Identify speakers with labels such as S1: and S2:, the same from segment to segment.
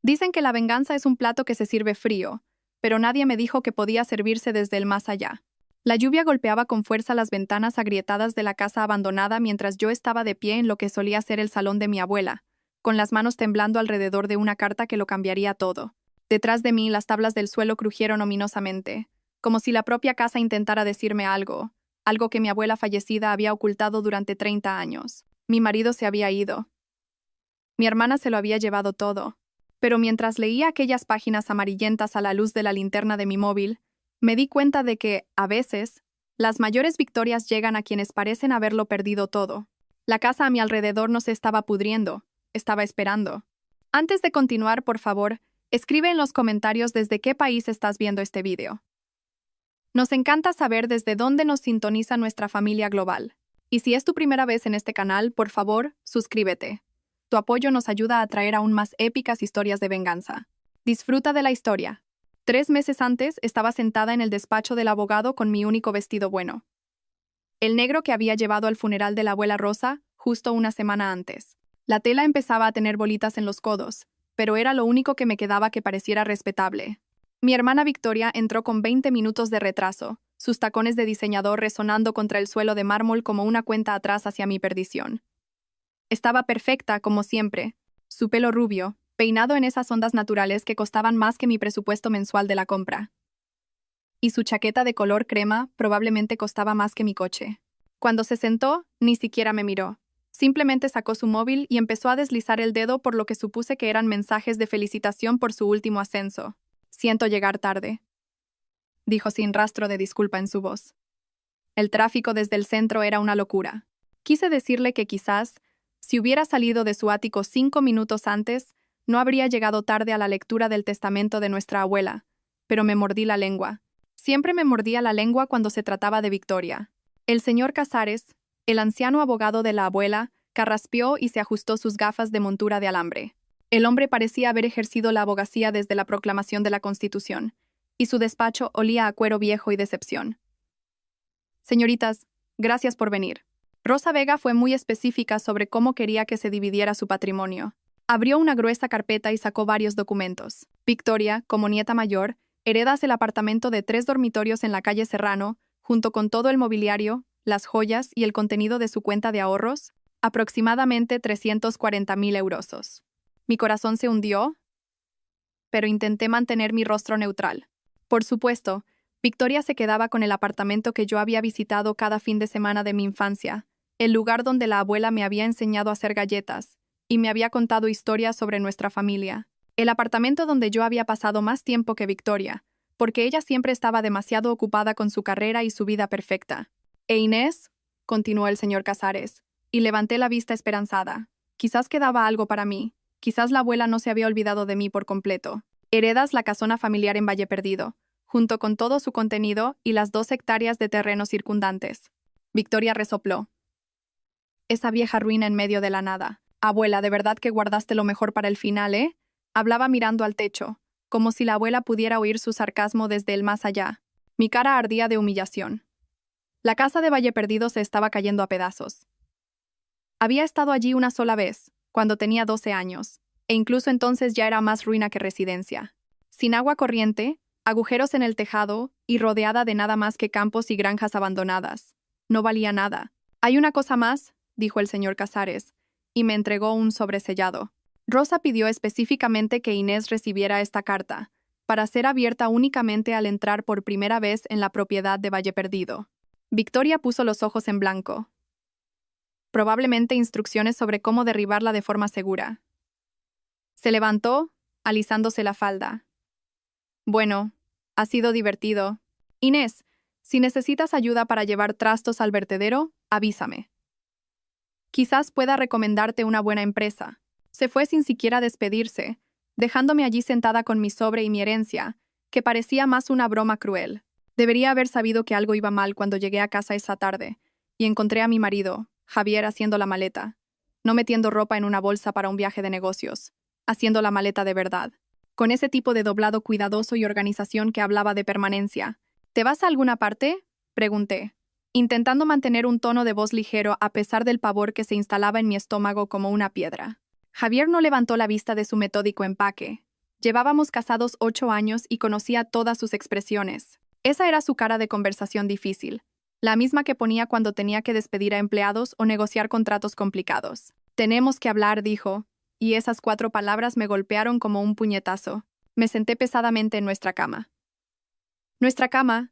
S1: Dicen que la venganza es un plato que se sirve frío, pero nadie me dijo que podía servirse desde el más allá. La lluvia golpeaba con fuerza las ventanas agrietadas de la casa abandonada mientras yo estaba de pie en lo que solía ser el salón de mi abuela, con las manos temblando alrededor de una carta que lo cambiaría todo. Detrás de mí, las tablas del suelo crujieron ominosamente, como si la propia casa intentara decirme algo que mi abuela fallecida había ocultado durante 30 años. Mi marido se había ido. Mi hermana se lo había llevado todo. Pero mientras leía aquellas páginas amarillentas a la luz de la linterna de mi móvil, me di cuenta de que, a veces, las mayores victorias llegan a quienes parecen haberlo perdido todo. La casa a mi alrededor no se estaba pudriendo, estaba esperando. Antes de continuar, por favor, escribe en los comentarios desde qué país estás viendo este video. Nos encanta saber desde dónde nos sintoniza nuestra familia global. Y si es tu primera vez en este canal, por favor, suscríbete. Tu apoyo nos ayuda a traer aún más épicas historias de venganza. Disfruta de la historia. 3 meses antes, estaba sentada en el despacho del abogado con mi único vestido bueno. El negro que había llevado al funeral de la abuela Rosa, justo una semana antes. La tela empezaba a tener bolitas en los codos, pero era lo único que me quedaba que pareciera respetable. Mi hermana Victoria entró con 20 minutos de retraso, sus tacones de diseñador resonando contra el suelo de mármol como una cuenta atrás hacia mi perdición. Estaba perfecta, como siempre, su pelo rubio, peinado en esas ondas naturales que costaban más que mi presupuesto mensual de la compra. Y su chaqueta de color crema probablemente costaba más que mi coche. Cuando se sentó, ni siquiera me miró. Simplemente sacó su móvil y empezó a deslizar el dedo por lo que supuse que eran mensajes de felicitación por su último ascenso. Siento llegar tarde, dijo sin rastro de disculpa en su voz. El tráfico desde el centro era una locura. Quise decirle que quizás, si hubiera salido de su ático 5 minutos antes, no habría llegado tarde a la lectura del testamento de nuestra abuela, pero me mordí la lengua. Siempre me mordía la lengua cuando se trataba de Victoria. El señor Casares, el anciano abogado de la abuela, carraspeó y se ajustó sus gafas de montura de alambre. El hombre parecía haber ejercido la abogacía desde la proclamación de la Constitución, y su despacho olía a cuero viejo y decepción. Señoritas, gracias por venir. Rosa Vega fue muy específica sobre cómo quería que se dividiera su patrimonio. Abrió una gruesa carpeta y sacó varios documentos. Victoria, como nieta mayor, heredas el apartamento de 3 dormitorios en la calle Serrano, junto con todo el mobiliario, las joyas y el contenido de su cuenta de ahorros, aproximadamente 340.000 euros. Mi corazón se hundió, pero intenté mantener mi rostro neutral. Por supuesto, Victoria se quedaba con el apartamento que yo había visitado cada fin de semana de mi infancia, el lugar donde la abuela me había enseñado a hacer galletas, y me había contado historias sobre nuestra familia. El apartamento donde yo había pasado más tiempo que Victoria, porque ella siempre estaba demasiado ocupada con su carrera y su vida perfecta. «¿E Inés?», continuó el señor Casares, y levanté la vista esperanzada. Quizás quedaba algo para mí. Quizás la abuela no se había olvidado de mí por completo. Heredas la casona familiar en Valle Perdido, junto con todo su contenido y las 2 hectáreas de terrenos circundantes. Victoria resopló. Esa vieja ruina en medio de la nada. Abuela, de verdad que guardaste lo mejor para el final, ¿eh? Hablaba mirando al techo, como si la abuela pudiera oír su sarcasmo desde el más allá. Mi cara ardía de humillación. La casa de Valle Perdido se estaba cayendo a pedazos. Había estado allí una sola vez, cuando tenía 12 años, e incluso entonces ya era más ruina que residencia. Sin agua corriente, agujeros en el tejado y rodeada de nada más que campos y granjas abandonadas. No valía nada. «Hay una cosa más», dijo el señor Casares, y me entregó un sobresellado. Rosa pidió específicamente que Inés recibiera esta carta, para ser abierta únicamente al entrar por primera vez en la propiedad de Valle Perdido. Victoria puso los ojos en blanco. Probablemente instrucciones sobre cómo derribarla de forma segura. Se levantó, alisándose la falda. «Bueno, ha sido divertido. Inés, si necesitas ayuda para llevar trastos al vertedero, avísame. Quizás pueda recomendarte una buena empresa». Se fue sin siquiera despedirse, dejándome allí sentada con mi sobre y mi herencia, que parecía más una broma cruel. Debería haber sabido que algo iba mal cuando llegué a casa esa tarde, y encontré a mi marido, Javier, haciendo la maleta. No metiendo ropa en una bolsa para un viaje de negocios, haciendo la maleta de verdad. Con ese tipo de doblado cuidadoso y organización que hablaba de permanencia. «¿Te vas a alguna parte?», pregunté, intentando mantener un tono de voz ligero a pesar del pavor que se instalaba en mi estómago como una piedra. Javier no levantó la vista de su metódico empaque, Llevábamos casados 8 años y conocía todas sus expresiones. Esa era su cara de conversación difícil, la misma que ponía cuando tenía que despedir a empleados o negociar contratos complicados. Tenemos que hablar, dijo, y esas 4 palabras me golpearon como un puñetazo. Me senté pesadamente en nuestra cama. Nuestra cama,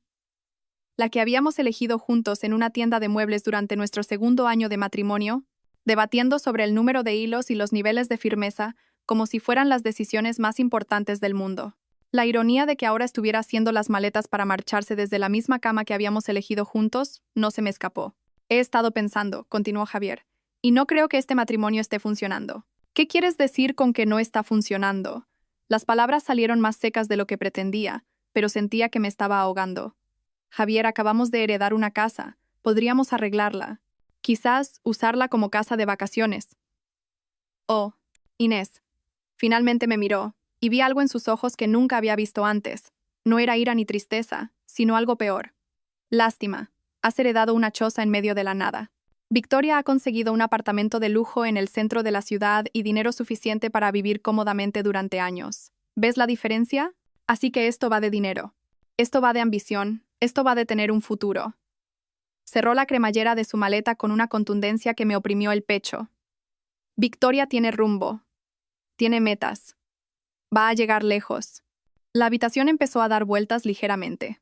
S1: la que habíamos elegido juntos en una tienda de muebles durante nuestro segundo año de matrimonio, debatiendo sobre el número de hilos y los niveles de firmeza, como si fueran las decisiones más importantes del mundo. La ironía de que ahora estuviera haciendo las maletas para marcharse desde la misma cama que habíamos elegido juntos no se me escapó. He estado pensando, continuó Javier, y no creo que este matrimonio esté funcionando. ¿Qué quieres decir con que no está funcionando? Las palabras salieron más secas de lo que pretendía, pero sentía que me estaba ahogando. Javier, acabamos de heredar una casa. Podríamos arreglarla. Quizás usarla como casa de vacaciones. Oh, Inés. Finalmente me miró, y vi algo en sus ojos que nunca había visto antes. No era ira ni tristeza, sino algo peor. Lástima. Has heredado una choza en medio de la nada. Victoria ha conseguido un apartamento de lujo en el centro de la ciudad y dinero suficiente para vivir cómodamente durante años. ¿Ves la diferencia? Así que esto va de dinero. Esto va de ambición. Esto va de tener un futuro. Cerró la cremallera de su maleta con una contundencia que me oprimió el pecho. Victoria tiene rumbo. Tiene metas. Va a llegar lejos. La habitación empezó a dar vueltas ligeramente.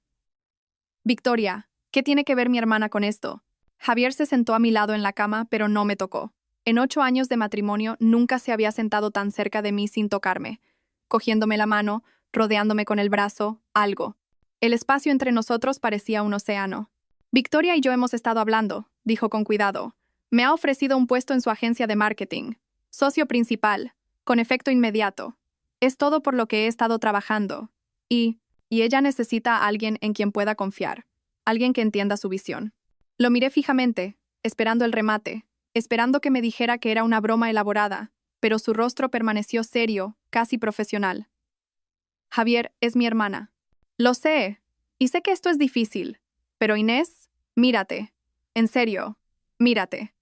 S1: Victoria, ¿qué tiene que ver mi hermana con esto? Javier se sentó a mi lado en la cama, pero no me tocó. En 8 años de matrimonio nunca se había sentado tan cerca de mí sin tocarme, cogiéndome la mano, rodeándome con el brazo, algo. El espacio entre nosotros parecía un océano. Victoria y yo hemos estado hablando, dijo con cuidado. Me ha ofrecido un puesto en su agencia de marketing. Socio principal, con efecto inmediato. Es todo por lo que he estado trabajando. Y ella necesita a alguien en quien pueda confiar. Alguien que entienda su visión. Lo miré fijamente, esperando el remate, esperando que me dijera que era una broma elaborada, pero su rostro permaneció serio, casi profesional. Javier es mi hermana. Lo sé, y sé que esto es difícil, pero Inés, mírate. En serio, mírate.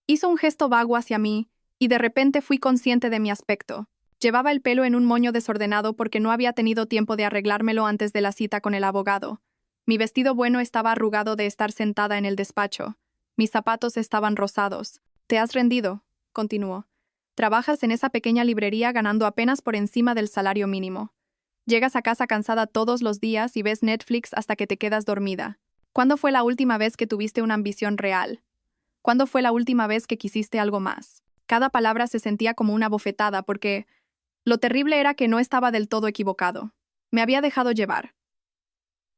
S1: Hizo un gesto vago hacia mí, y de repente fui consciente de mi aspecto. Llevaba el pelo en un moño desordenado porque no había tenido tiempo de arreglármelo antes de la cita con el abogado. Mi vestido bueno estaba arrugado de estar sentada en el despacho. Mis zapatos estaban rosados. «¿Te has rendido?», continuó. «Trabajas en esa pequeña librería ganando apenas por encima del salario mínimo. Llegas a casa cansada todos los días y ves Netflix hasta que te quedas dormida. ¿Cuándo fue la última vez que tuviste una ambición real? ¿Cuándo fue la última vez que quisiste algo más?». Cada palabra se sentía como una bofetada porque lo terrible era que no estaba del todo equivocado. Me había dejado llevar.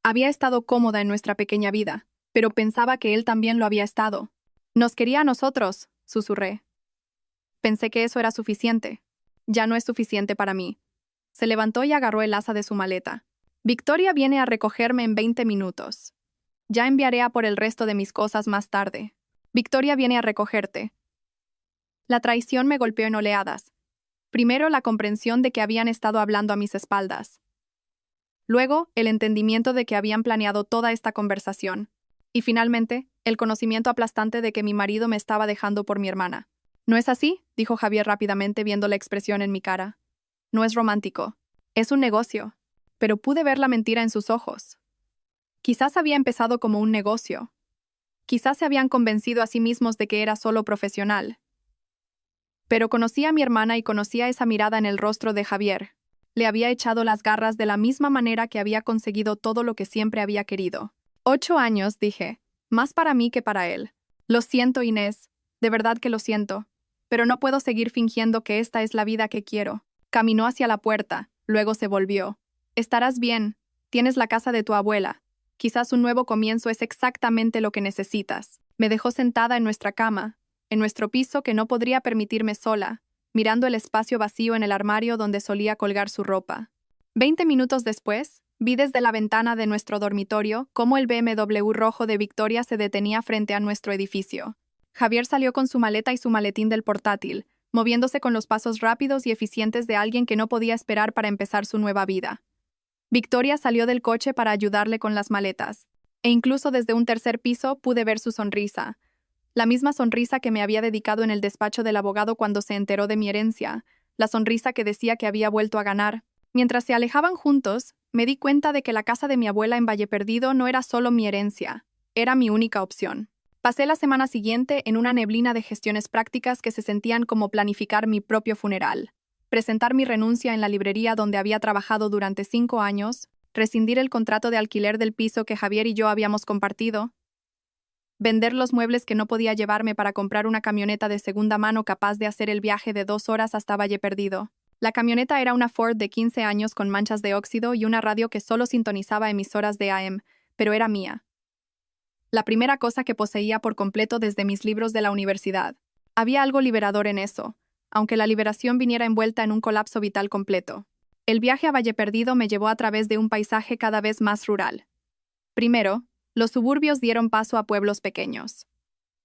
S1: Había estado cómoda en nuestra pequeña vida, pero pensaba que él también lo había estado. «Nos quería a nosotros», susurré. Pensé que eso era suficiente. Ya no es suficiente para mí. Se levantó y agarró el asa de su maleta. «Victoria viene a recogerme en 20 minutos. Ya enviaré a por el resto de mis cosas más tarde. Victoria viene a recogerte». La traición me golpeó en oleadas. Primero la comprensión de que habían estado hablando a mis espaldas. Luego, el entendimiento de que habían planeado toda esta conversación. Y finalmente, el conocimiento aplastante de que mi marido me estaba dejando por mi hermana. «¿No es así?», dijo Javier rápidamente viendo la expresión en mi cara. «No es romántico. Es un negocio». Pero pude ver la mentira en sus ojos. Quizás había empezado como un negocio. Quizás se habían convencido a sí mismos de que era solo profesional. Pero conocía a mi hermana y conocía esa mirada en el rostro de Javier. Le había echado las garras de la misma manera que había conseguido todo lo que siempre había querido. 8 años, dije. Más para mí que para él. Lo siento, Inés. De verdad que lo siento. Pero no puedo seguir fingiendo que esta es la vida que quiero. Caminó hacia la puerta. Luego se volvió. «Estarás bien. Tienes la casa de tu abuela. Quizás un nuevo comienzo es exactamente lo que necesitas». Me dejó sentada en nuestra cama, en nuestro piso que no podría permitirme sola, mirando el espacio vacío en el armario donde solía colgar su ropa. 20 minutos después, vi desde la ventana de nuestro dormitorio cómo el BMW rojo de Victoria se detenía frente a nuestro edificio. Javier salió con su maleta y su maletín del portátil, moviéndose con los pasos rápidos y eficientes de alguien que no podía esperar para empezar su nueva vida. Victoria salió del coche para ayudarle con las maletas, e incluso desde un tercer piso pude ver su sonrisa. La misma sonrisa que me había dedicado en el despacho del abogado cuando se enteró de mi herencia, la sonrisa que decía que había vuelto a ganar. Mientras se alejaban juntos, me di cuenta de que la casa de mi abuela en Valle Perdido no era solo mi herencia, era mi única opción. Pasé la semana siguiente en una neblina de gestiones prácticas que se sentían como planificar mi propio funeral, presentar mi renuncia en la librería donde había trabajado durante 5 años, rescindir el contrato de alquiler del piso que Javier y yo habíamos compartido, vender los muebles que no podía llevarme para comprar una camioneta de segunda mano capaz de hacer el viaje de 2 horas hasta Valle Perdido. La camioneta era una Ford de 15 años con manchas de óxido y una radio que solo sintonizaba emisoras de AM, pero era mía. La primera cosa que poseía por completo desde mis libros de la universidad. Había algo liberador en eso, aunque la liberación viniera envuelta en un colapso vital completo. El viaje a Valle Perdido me llevó a través de un paisaje cada vez más rural. Primero, los suburbios dieron paso a pueblos pequeños.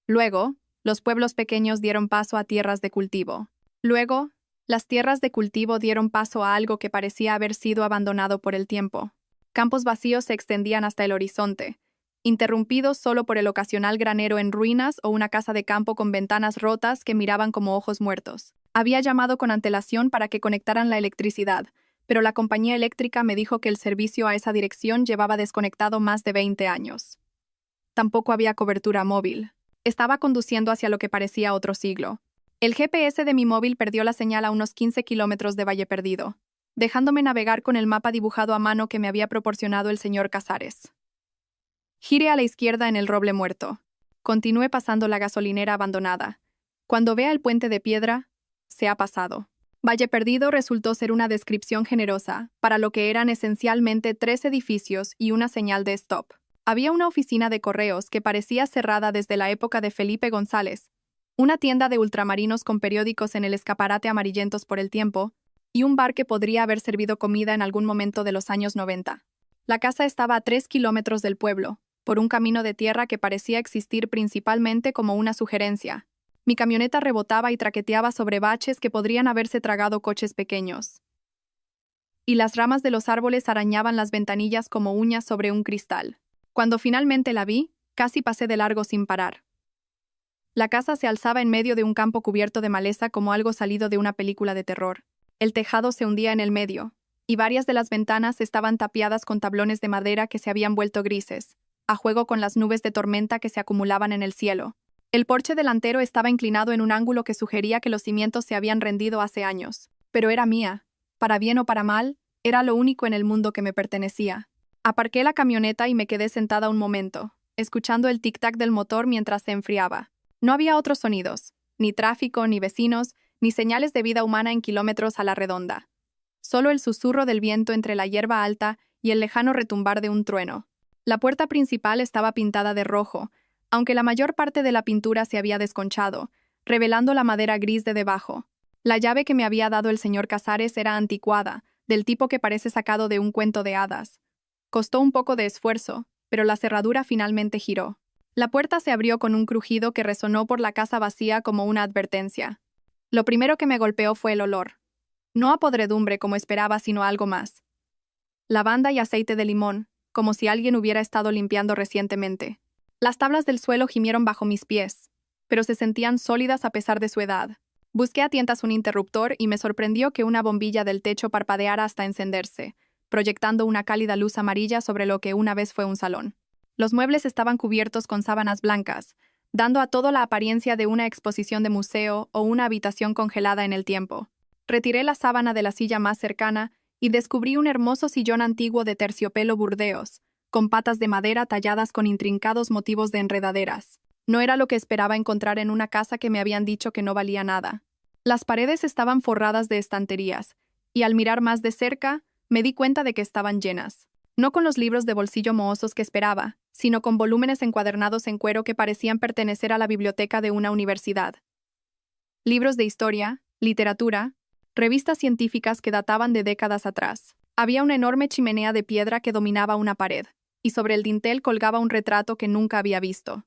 S1: Luego, los pueblos pequeños dieron paso a tierras de cultivo. Luego, las tierras de cultivo dieron paso a algo que parecía haber sido abandonado por el tiempo. Campos vacíos se extendían hasta el horizonte, interrumpidos solo por el ocasional granero en ruinas o una casa de campo con ventanas rotas que miraban como ojos muertos. Había llamado con antelación para que conectaran la electricidad, pero la compañía eléctrica me dijo que el servicio a esa dirección llevaba desconectado más de 20 años. Tampoco había cobertura móvil. Estaba conduciendo hacia lo que parecía otro siglo. El GPS de mi móvil perdió la señal a unos 15 kilómetros de Valle Perdido, dejándome navegar con el mapa dibujado a mano que me había proporcionado el señor Casares. Gire a la izquierda en el roble muerto. Continúe pasando la gasolinera abandonada. Cuando vea el puente de piedra, se ha pasado. Valle Perdido resultó ser una descripción generosa para lo que eran esencialmente 3 edificios y una señal de stop. Había una oficina de correos que parecía cerrada desde la época de Felipe González, una tienda de ultramarinos con periódicos en el escaparate amarillentos por el tiempo, y un bar que podría haber servido comida en algún momento de los años 90. La casa estaba a 3 kilómetros del pueblo, por un camino de tierra que parecía existir principalmente como una sugerencia. Mi camioneta rebotaba y traqueteaba sobre baches que podrían haberse tragado coches pequeños. Y las ramas de los árboles arañaban las ventanillas como uñas sobre un cristal. Cuando finalmente la vi, casi pasé de largo sin parar. La casa se alzaba en medio de un campo cubierto de maleza como algo salido de una película de terror. El tejado se hundía en el medio, y varias de las ventanas estaban tapiadas con tablones de madera que se habían vuelto grises, a juego con las nubes de tormenta que se acumulaban en el cielo. El porche delantero estaba inclinado en un ángulo que sugería que los cimientos se habían rendido hace años. Pero era mía. Para bien o para mal, era lo único en el mundo que me pertenecía. Aparqué la camioneta y me quedé sentada un momento, escuchando el tic-tac del motor mientras se enfriaba. No había otros sonidos, ni tráfico, ni vecinos, ni señales de vida humana en kilómetros a la redonda. Solo el susurro del viento entre la hierba alta y el lejano retumbar de un trueno. La puerta principal estaba pintada de rojo, aunque la mayor parte de la pintura se había desconchado, revelando la madera gris de debajo. La llave que me había dado el señor Casares era anticuada, del tipo que parece sacado de un cuento de hadas. Costó un poco de esfuerzo, pero la cerradura finalmente giró. La puerta se abrió con un crujido que resonó por la casa vacía como una advertencia. Lo primero que me golpeó fue el olor. No a podredumbre como esperaba, sino algo más. Lavanda y aceite de limón, como si alguien hubiera estado limpiando recientemente. Las tablas del suelo gimieron bajo mis pies, pero se sentían sólidas a pesar de su edad. Busqué a tientas un interruptor y me sorprendió que una bombilla del techo parpadeara hasta encenderse, proyectando una cálida luz amarilla sobre lo que una vez fue un salón. Los muebles estaban cubiertos con sábanas blancas, dando a todo la apariencia de una exposición de museo o una habitación congelada en el tiempo. Retiré la sábana de la silla más cercana y descubrí un hermoso sillón antiguo de terciopelo burdeos, con patas de madera talladas con intrincados motivos de enredaderas. No era lo que esperaba encontrar en una casa que me habían dicho que no valía nada. Las paredes estaban forradas de estanterías, y al mirar más de cerca, me di cuenta de que estaban llenas. No con los libros de bolsillo mohosos que esperaba, sino con volúmenes encuadernados en cuero que parecían pertenecer a la biblioteca de una universidad. Libros de historia, literatura, revistas científicas que databan de décadas atrás. Había una enorme chimenea de piedra que dominaba una pared, y sobre el dintel colgaba un retrato que nunca había visto.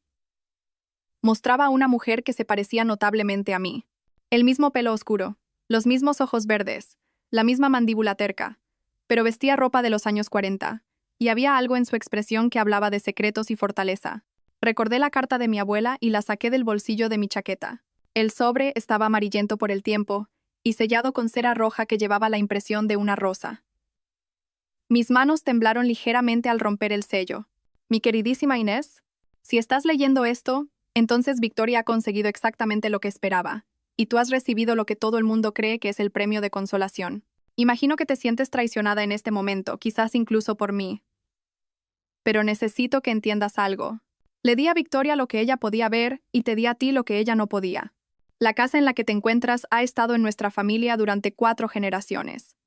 S1: Mostraba a una mujer que se parecía notablemente a mí. El mismo pelo oscuro, los mismos ojos verdes, la misma mandíbula terca, pero vestía ropa de los años 40, y había algo en su expresión que hablaba de secretos y fortaleza. Recordé la carta de mi abuela y la saqué del bolsillo de mi chaqueta. El sobre estaba amarillento por el tiempo, y sellado con cera roja que llevaba la impresión de una rosa. Mis manos temblaron ligeramente al romper el sello. Mi queridísima Inés, si estás leyendo esto, entonces Victoria ha conseguido exactamente lo que esperaba, y tú has recibido lo que todo el mundo cree que es el premio de consolación. Imagino que te sientes traicionada en este momento, quizás incluso por mí. Pero necesito que entiendas algo. Le di a Victoria lo que ella podía ver y te di a ti lo que ella no podía. La casa en la que te encuentras ha estado en nuestra familia durante 4 generaciones.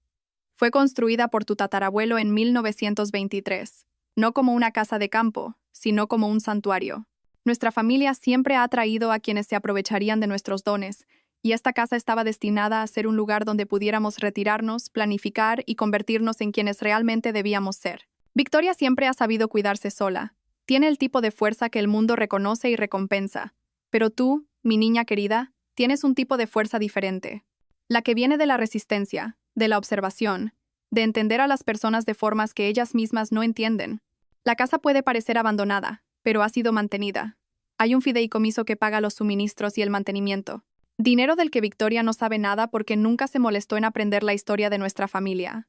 S1: Fue construida por tu tatarabuelo en 1923, no como una casa de campo, sino como un santuario. Nuestra familia siempre ha atraído a quienes se aprovecharían de nuestros dones, y esta casa estaba destinada a ser un lugar donde pudiéramos retirarnos, planificar y convertirnos en quienes realmente debíamos ser. Victoria siempre ha sabido cuidarse sola. Tiene el tipo de fuerza que el mundo reconoce y recompensa. Pero tú, mi niña querida, tienes un tipo de fuerza diferente. La que viene de la resistencia, de la observación, de entender a las personas de formas que ellas mismas no entienden. La casa puede parecer abandonada, pero ha sido mantenida. Hay un fideicomiso que paga los suministros y el mantenimiento. Dinero del que Victoria no sabe nada porque nunca se molestó en aprender la historia de nuestra familia.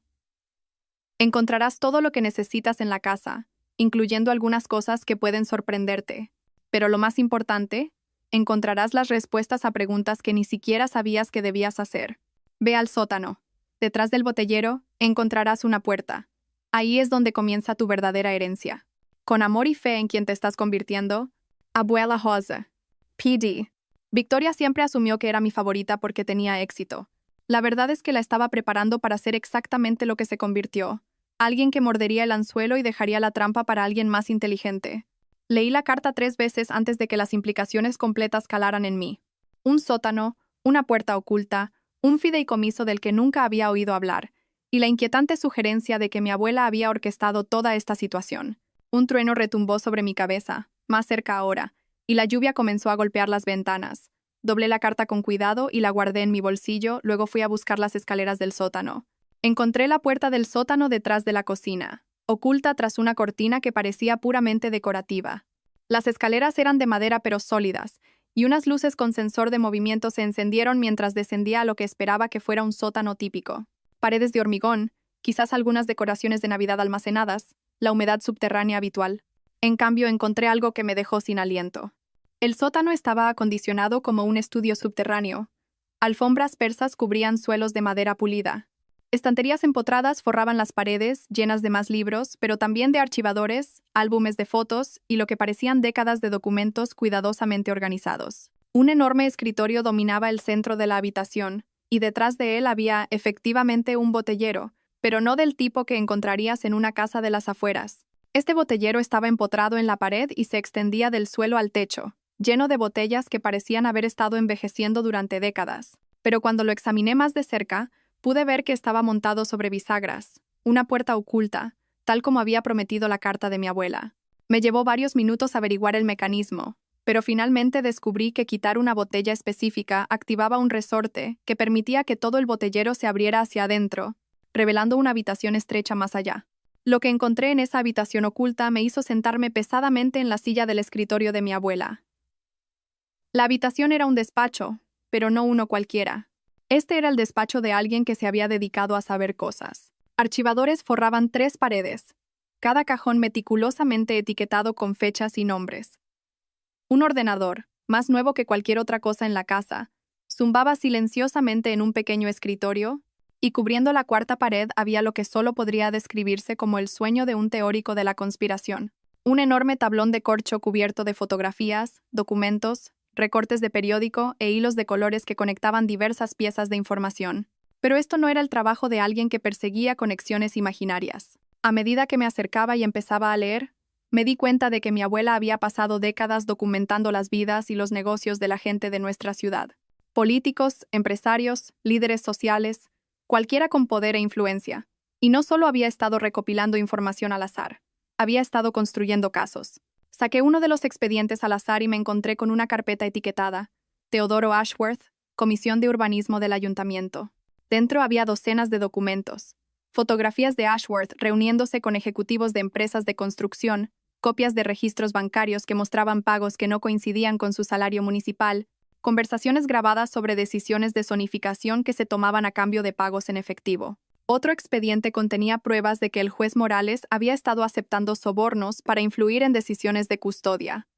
S1: Encontrarás todo lo que necesitas en la casa, incluyendo algunas cosas que pueden sorprenderte. Pero lo más importante, encontrarás las respuestas a preguntas que ni siquiera sabías que debías hacer. Ve al sótano. Detrás del botellero, encontrarás una puerta. Ahí es donde comienza tu verdadera herencia. Con amor y fe en quien te estás convirtiendo, Abuela Rosa. PD. Victoria siempre asumió que era mi favorita porque tenía éxito. La verdad es que la estaba preparando para ser exactamente lo que se convirtió. Alguien que mordería el anzuelo y dejaría la trampa para alguien más inteligente. Leí la carta 3 veces antes de que las implicaciones completas calaran en mí. Un sótano, una puerta oculta, un fideicomiso del que nunca había oído hablar, y la inquietante sugerencia de que mi abuela había orquestado toda esta situación. Un trueno retumbó sobre mi cabeza, más cerca ahora, y la lluvia comenzó a golpear las ventanas. Doblé la carta con cuidado y la guardé en mi bolsillo, luego fui a buscar las escaleras del sótano. Encontré la puerta del sótano detrás de la cocina, oculta tras una cortina que parecía puramente decorativa. Las escaleras eran de madera pero sólidas, y unas luces con sensor de movimiento se encendieron mientras descendía a lo que esperaba que fuera un sótano típico. Paredes de hormigón, quizás algunas decoraciones de Navidad almacenadas, la humedad subterránea habitual. En cambio, encontré algo que me dejó sin aliento. El sótano estaba acondicionado como un estudio subterráneo. Alfombras persas cubrían suelos de madera pulida. Estanterías empotradas forraban las paredes, llenas de más libros, pero también de archivadores, álbumes de fotos y lo que parecían décadas de documentos cuidadosamente organizados. Un enorme escritorio dominaba el centro de la habitación, y detrás de él había, efectivamente, un botellero, pero no del tipo que encontrarías en una casa de las afueras. Este botellero estaba empotrado en la pared y se extendía del suelo al techo, lleno de botellas que parecían haber estado envejeciendo durante décadas. Pero cuando lo examiné más de cerca, pude ver que estaba montado sobre bisagras, una puerta oculta, tal como había prometido la carta de mi abuela. Me llevó varios minutos averiguar el mecanismo, pero finalmente descubrí que quitar una botella específica activaba un resorte que permitía que todo el botellero se abriera hacia adentro, revelando una habitación estrecha más allá. Lo que encontré en esa habitación oculta me hizo sentarme pesadamente en la silla del escritorio de mi abuela. La habitación era un despacho, pero no uno cualquiera. Este era el despacho de alguien que se había dedicado a saber cosas. Archivadores forraban 3 paredes, cada cajón meticulosamente etiquetado con fechas y nombres. Un ordenador, más nuevo que cualquier otra cosa en la casa, zumbaba silenciosamente en un pequeño escritorio, y cubriendo la 4ª pared había lo que solo podría describirse como el sueño de un teórico de la conspiración. Un enorme tablón de corcho cubierto de fotografías, documentos, recortes de periódico e hilos de colores que conectaban diversas piezas de información. Pero esto no era el trabajo de alguien que perseguía conexiones imaginarias. A medida que me acercaba y empezaba a leer, me di cuenta de que mi abuela había pasado décadas documentando las vidas y los negocios de la gente de nuestra ciudad. Políticos, empresarios, líderes sociales, cualquiera con poder e influencia. Y no solo había estado recopilando información al azar, había estado construyendo casos. Saqué uno de los expedientes al azar y me encontré con una carpeta etiquetada: Teodoro Ashworth, Comisión de Urbanismo del Ayuntamiento. Dentro había docenas de documentos. Fotografías de Ashworth reuniéndose con ejecutivos de empresas de construcción, copias de registros bancarios que mostraban pagos que no coincidían con su salario municipal, conversaciones grabadas sobre decisiones de zonificación que se tomaban a cambio de pagos en efectivo. Otro expediente contenía pruebas de que el juez Morales había estado aceptando sobornos para influir en decisiones de custodia.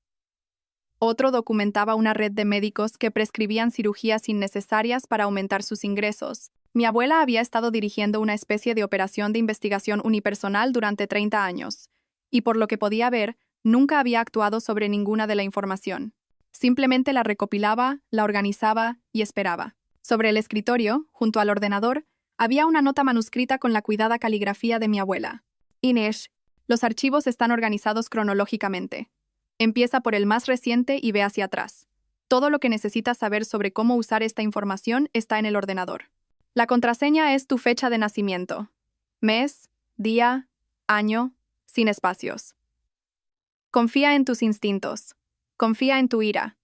S1: Otro documentaba una red de médicos que prescribían cirugías innecesarias para aumentar sus ingresos. Mi abuela había estado dirigiendo una especie de operación de investigación unipersonal durante 30 años, y por lo que podía ver, nunca había actuado sobre ninguna de la información. Simplemente la recopilaba, la organizaba y esperaba. Sobre el escritorio, junto al ordenador, había una nota manuscrita con la cuidada caligrafía de mi abuela. Inés, los archivos están organizados cronológicamente. Empieza por el más reciente y ve hacia atrás. Todo lo que necesitas saber sobre cómo usar esta información está en el ordenador. La contraseña es tu fecha de nacimiento. Mes, día, año, sin espacios. Confía en tus instintos. Confía en tu ira.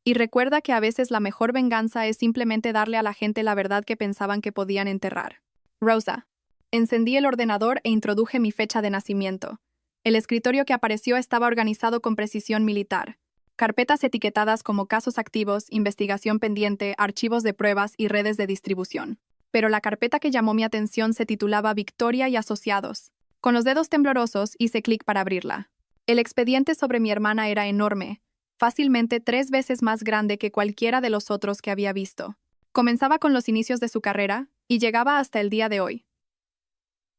S1: Y recuerda que a veces la mejor venganza es simplemente darle a la gente la verdad que pensaban que podían enterrar. Rosa. Encendí el ordenador e introduje mi fecha de nacimiento. El escritorio que apareció estaba organizado con precisión militar. Carpetas etiquetadas como casos activos, investigación pendiente, archivos de pruebas y redes de distribución. Pero la carpeta que llamó mi atención se titulaba Victoria y Asociados. Con los dedos temblorosos hice clic para abrirla. El expediente sobre mi hermana era enorme, fácilmente 3 veces más grande que cualquiera de los otros que había visto. Comenzaba con los inicios de su carrera y llegaba hasta el día de hoy,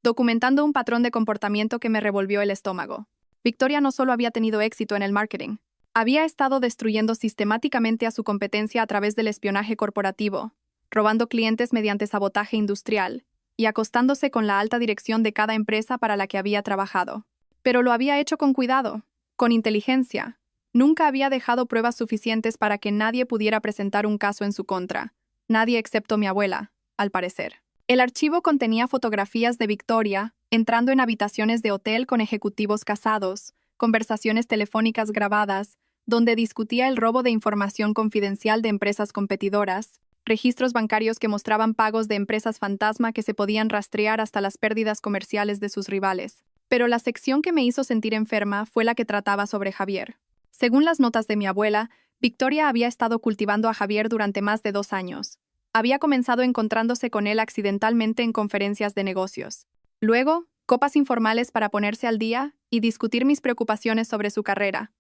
S1: documentando un patrón de comportamiento que me revolvió el estómago. Victoria no solo había tenido éxito en el marketing, había estado destruyendo sistemáticamente a su competencia a través del espionaje corporativo, robando clientes mediante sabotaje industrial y acostándose con la alta dirección de cada empresa para la que había trabajado. Pero lo había hecho con cuidado, con inteligencia. Nunca había dejado pruebas suficientes para que nadie pudiera presentar un caso en su contra. Nadie excepto mi abuela, al parecer. El archivo contenía fotografías de Victoria, entrando en habitaciones de hotel con ejecutivos casados, conversaciones telefónicas grabadas, donde discutía el robo de información confidencial de empresas competidoras, registros bancarios que mostraban pagos de empresas fantasma que se podían rastrear hasta las pérdidas comerciales de sus rivales. Pero la sección que me hizo sentir enferma fue la que trataba sobre Javier. Según las notas de mi abuela, Victoria había estado cultivando a Javier durante más de 2 años. Había comenzado encontrándose con él accidentalmente en conferencias de negocios. Luego, copas informales para ponerse al día y discutir mis preocupaciones sobre su carrera.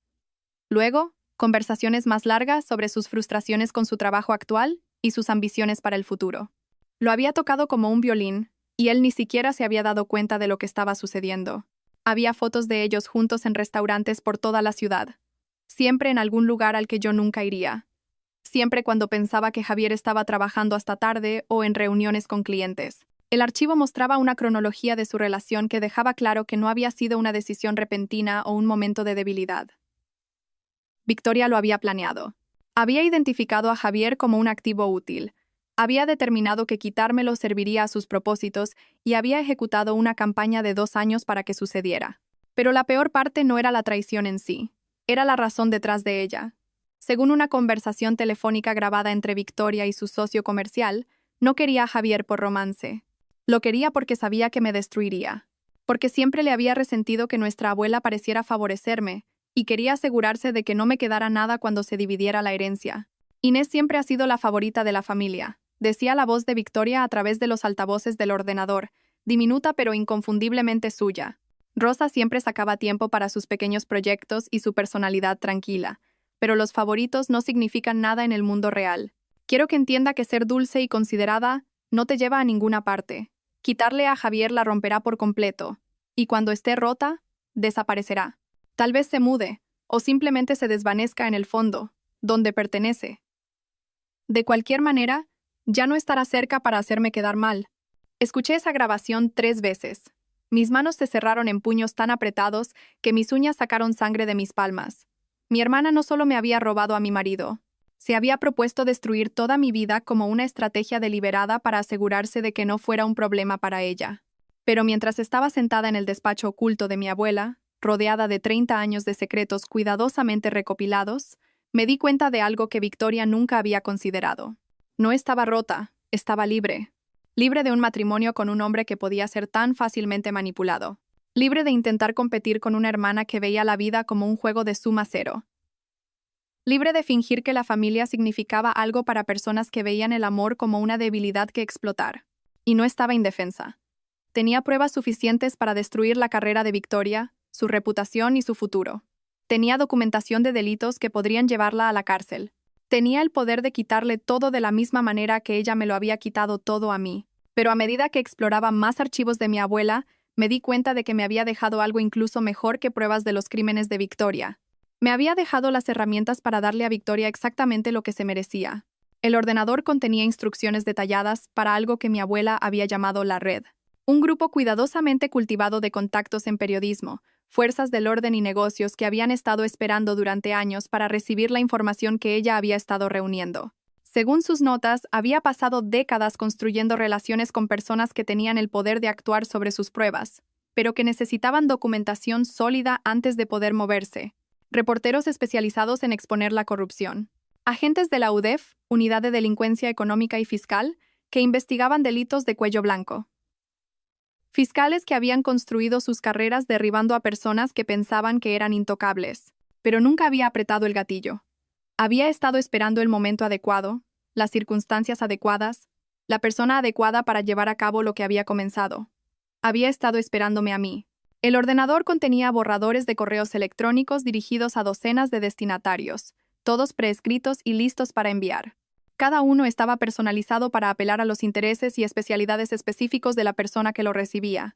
S1: Luego, conversaciones más largas sobre sus frustraciones con su trabajo actual y sus ambiciones para el futuro. Lo había tocado como un violín, y él ni siquiera se había dado cuenta de lo que estaba sucediendo. Había fotos de ellos juntos en restaurantes por toda la ciudad. Siempre en algún lugar al que yo nunca iría. Siempre cuando pensaba que Javier estaba trabajando hasta tarde o en reuniones con clientes. El archivo mostraba una cronología de su relación que dejaba claro que no había sido una decisión repentina o un momento de debilidad. Victoria lo había planeado. Había identificado a Javier como un activo útil. Había determinado que quitármelo serviría a sus propósitos y había ejecutado una campaña de 2 años para que sucediera. Pero la peor parte no era la traición en sí. Era la razón detrás de ella. Según una conversación telefónica grabada entre Victoria y su socio comercial, no quería a Javier por romance. Lo quería porque sabía que me destruiría. Porque siempre le había resentido que nuestra abuela pareciera favorecerme y quería asegurarse de que no me quedara nada cuando se dividiera la herencia. Inés siempre ha sido la favorita de la familia, decía la voz de Victoria a través de los altavoces del ordenador, diminuta pero inconfundiblemente suya. Rosa siempre sacaba tiempo para sus pequeños proyectos y su personalidad tranquila, pero los favoritos no significan nada en el mundo real. Quiero que entienda que ser dulce y considerada no te lleva a ninguna parte. Quitarle a Javier la romperá por completo, y cuando esté rota, desaparecerá. Tal vez se mude, o simplemente se desvanezca en el fondo, donde pertenece. De cualquier manera, ya no estará cerca para hacerme quedar mal. Escuché esa grabación 3 veces. Mis manos se cerraron en puños tan apretados que mis uñas sacaron sangre de mis palmas. Mi hermana no solo me había robado a mi marido, se había propuesto destruir toda mi vida como una estrategia deliberada para asegurarse de que no fuera un problema para ella. Pero mientras estaba sentada en el despacho oculto de mi abuela, rodeada de 30 años de secretos cuidadosamente recopilados, me di cuenta de algo que Victoria nunca había considerado. No estaba rota, estaba libre. Libre de un matrimonio con un hombre que podía ser tan fácilmente manipulado. Libre de intentar competir con una hermana que veía la vida como un juego de suma cero. Libre de fingir que la familia significaba algo para personas que veían el amor como una debilidad que explotar. Y no estaba indefensa. Tenía pruebas suficientes para destruir la carrera de Victoria, su reputación y su futuro. Tenía documentación de delitos que podrían llevarla a la cárcel. Tenía el poder de quitarle todo de la misma manera que ella me lo había quitado todo a mí. Pero a medida que exploraba más archivos de mi abuela, me di cuenta de que me había dejado algo incluso mejor que pruebas de los crímenes de Victoria. Me había dejado las herramientas para darle a Victoria exactamente lo que se merecía. El ordenador contenía instrucciones detalladas para algo que mi abuela había llamado la red. Un grupo cuidadosamente cultivado de contactos en periodismo, fuerzas del orden y negocios que habían estado esperando durante años para recibir la información que ella había estado reuniendo. Según sus notas, había pasado décadas construyendo relaciones con personas que tenían el poder de actuar sobre sus pruebas, pero que necesitaban documentación sólida antes de poder moverse. Reporteros especializados en exponer la corrupción. Agentes de la UDEF, Unidad de Delincuencia Económica y Fiscal, que investigaban delitos de cuello blanco. Fiscales que habían construido sus carreras derribando a personas que pensaban que eran intocables, pero nunca había apretado el gatillo. Había estado esperando el momento adecuado, las circunstancias adecuadas, la persona adecuada para llevar a cabo lo que había comenzado. Había estado esperándome a mí. El ordenador contenía borradores de correos electrónicos dirigidos a docenas de destinatarios, todos preescritos y listos para enviar. Cada uno estaba personalizado para apelar a los intereses y especialidades específicos de la persona que lo recibía.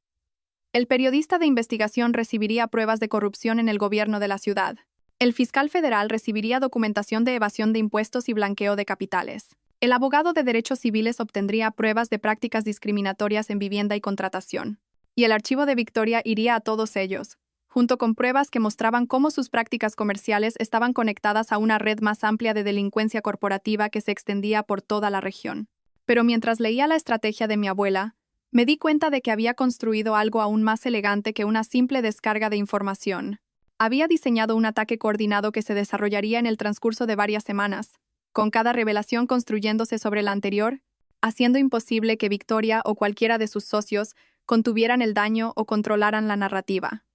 S1: El periodista de investigación recibiría pruebas de corrupción en el gobierno de la ciudad. El fiscal federal recibiría documentación de evasión de impuestos y blanqueo de capitales. El abogado de derechos civiles obtendría pruebas de prácticas discriminatorias en vivienda y contratación. Y el archivo de Victoria iría a todos ellos, junto con pruebas que mostraban cómo sus prácticas comerciales estaban conectadas a una red más amplia de delincuencia corporativa que se extendía por toda la región. Pero mientras leía la estrategia de mi abuela, me di cuenta de que había construido algo aún más elegante que una simple descarga de información. Había diseñado un ataque coordinado que se desarrollaría en el transcurso de varias semanas, con cada revelación construyéndose sobre la anterior, haciendo imposible que Victoria o cualquiera de sus socios contuvieran el daño o controlaran la narrativa.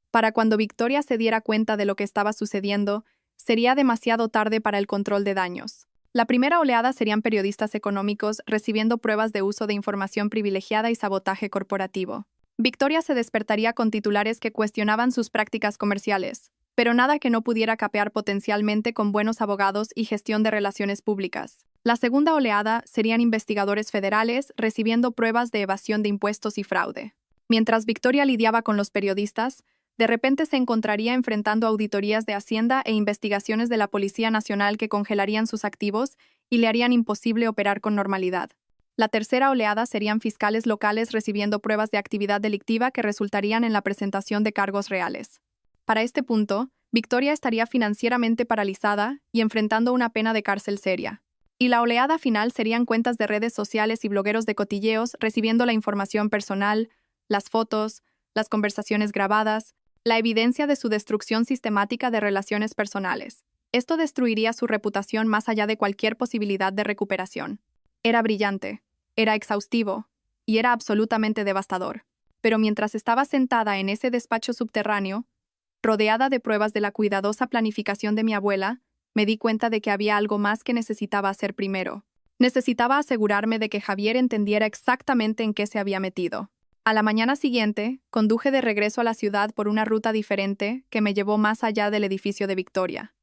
S1: Para cuando Victoria se diera cuenta de lo que estaba sucediendo, sería demasiado tarde para el control de daños. La primera oleada serían periodistas económicos recibiendo pruebas de uso de información privilegiada y sabotaje corporativo. Victoria se despertaría con titulares que cuestionaban sus prácticas comerciales, pero nada que no pudiera capear potencialmente con buenos abogados y gestión de relaciones públicas. La segunda oleada serían investigadores federales recibiendo pruebas de evasión de impuestos y fraude. Mientras Victoria lidiaba con los periodistas, de repente se encontraría enfrentando auditorías de Hacienda e investigaciones de la Policía Nacional que congelarían sus activos y le harían imposible operar con normalidad. La tercera oleada serían fiscales locales recibiendo pruebas de actividad delictiva que resultarían en la presentación de cargos reales. Para este punto, Victoria estaría financieramente paralizada y enfrentando una pena de cárcel seria. Y la oleada final serían cuentas de redes sociales y blogueros de cotilleos recibiendo la información personal, las fotos, las conversaciones grabadas, la evidencia de su destrucción sistemática de relaciones personales. Esto destruiría su reputación más allá de cualquier posibilidad de recuperación. Era brillante, era exhaustivo y era absolutamente devastador. Pero mientras estaba sentada en ese despacho subterráneo, rodeada de pruebas de la cuidadosa planificación de mi abuela, me di cuenta de que había algo más que necesitaba hacer primero. Necesitaba asegurarme de que Javier entendiera exactamente en qué se había metido. A la mañana siguiente, conduje de regreso a la ciudad por una ruta diferente que me llevó más allá del edificio de Victoria.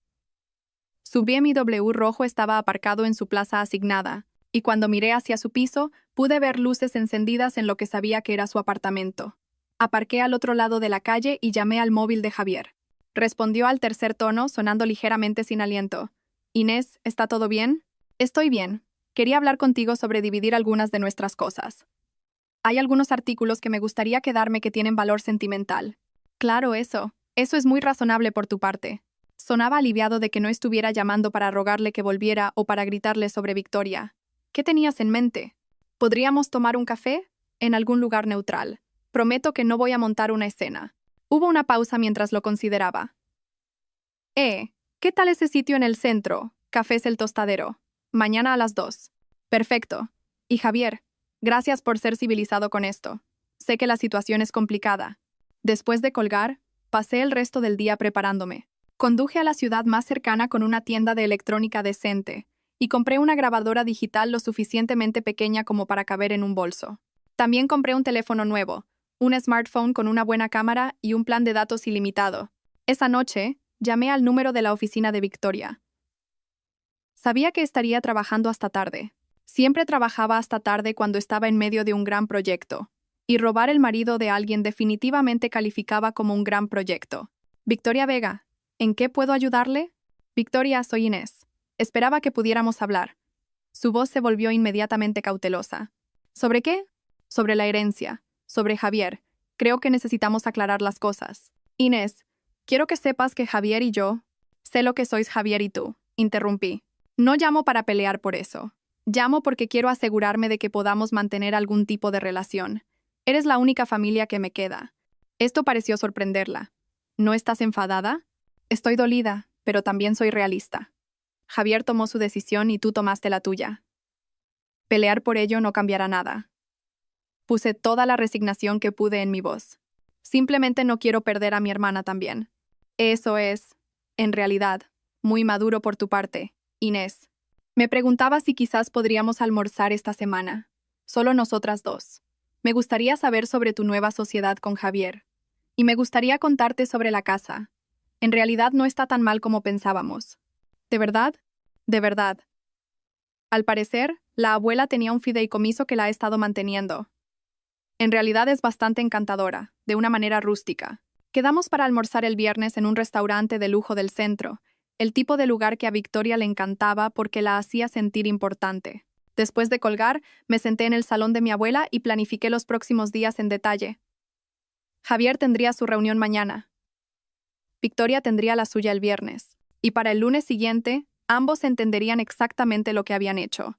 S1: Su BMW rojo estaba aparcado en su plaza asignada, y cuando miré hacia su piso, pude ver luces encendidas en lo que sabía que era su apartamento. Aparqué al otro lado de la calle y llamé al móvil de Javier. Respondió al tercer tono, sonando ligeramente sin aliento. «Inés, ¿está todo bien?» «Estoy bien. Quería hablar contigo sobre dividir algunas de nuestras cosas. Hay algunos artículos que me gustaría quedarme que tienen valor sentimental». «Claro, eso. Eso es muy razonable por tu parte». Sonaba aliviado de que no estuviera llamando para rogarle que volviera o para gritarle sobre Victoria. «¿Qué tenías en mente? ¿Podríamos tomar un café? En algún lugar neutral. Prometo que no voy a montar una escena». Hubo una pausa mientras lo consideraba. ¿Qué tal ese sitio en el centro? Cafés El Tostadero. Mañana a las 2. Perfecto. Y Javier, gracias por ser civilizado con esto. Sé que la situación es complicada. Después de colgar, pasé el resto del día preparándome. Conduje a la ciudad más cercana con una tienda de electrónica decente, y compré una grabadora digital lo suficientemente pequeña como para caber en un bolso. También compré un teléfono nuevo, un smartphone con una buena cámara y un plan de datos ilimitado. Esa noche, llamé al número de la oficina de Victoria. Sabía que estaría trabajando hasta tarde. Siempre trabajaba hasta tarde cuando estaba en medio de un gran proyecto. Y robar el marido de alguien definitivamente calificaba como un gran proyecto. Victoria Vega, ¿en qué puedo ayudarle? Victoria, soy Inés. Esperaba que pudiéramos hablar. Su voz se volvió inmediatamente cautelosa. ¿Sobre qué? Sobre la herencia. Sobre Javier. Creo que necesitamos aclarar las cosas. Inés, quiero que sepas que Javier y yo... Sé lo que sois Javier y tú, interrumpí. No llamo para pelear por eso. Llamo porque quiero asegurarme de que podamos mantener algún tipo de relación. Eres la única familia que me queda. Esto pareció sorprenderla. ¿No estás enfadada? Estoy dolida, pero también soy realista. Javier tomó su decisión y tú tomaste la tuya. Pelear por ello no cambiará nada. Puse toda la resignación que pude en mi voz. Simplemente no quiero perder a mi hermana también. Eso es, en realidad, muy maduro por tu parte, Inés. Me preguntaba si quizás podríamos almorzar esta semana. Solo nosotras dos. Me gustaría saber sobre tu nueva sociedad con Javier. Y me gustaría contarte sobre la casa. En realidad no está tan mal como pensábamos. ¿De verdad? De verdad. Al parecer, la abuela tenía un fideicomiso que la ha estado manteniendo. En realidad es bastante encantadora, de una manera rústica. Quedamos para almorzar el viernes en un restaurante de lujo del centro, el tipo de lugar que a Victoria le encantaba porque la hacía sentir importante. Después de colgar, me senté en el salón de mi abuela y planifiqué los próximos días en detalle. Javier tendría su reunión mañana. Victoria tendría la suya el viernes. Y para el lunes siguiente, ambos entenderían exactamente lo que habían hecho.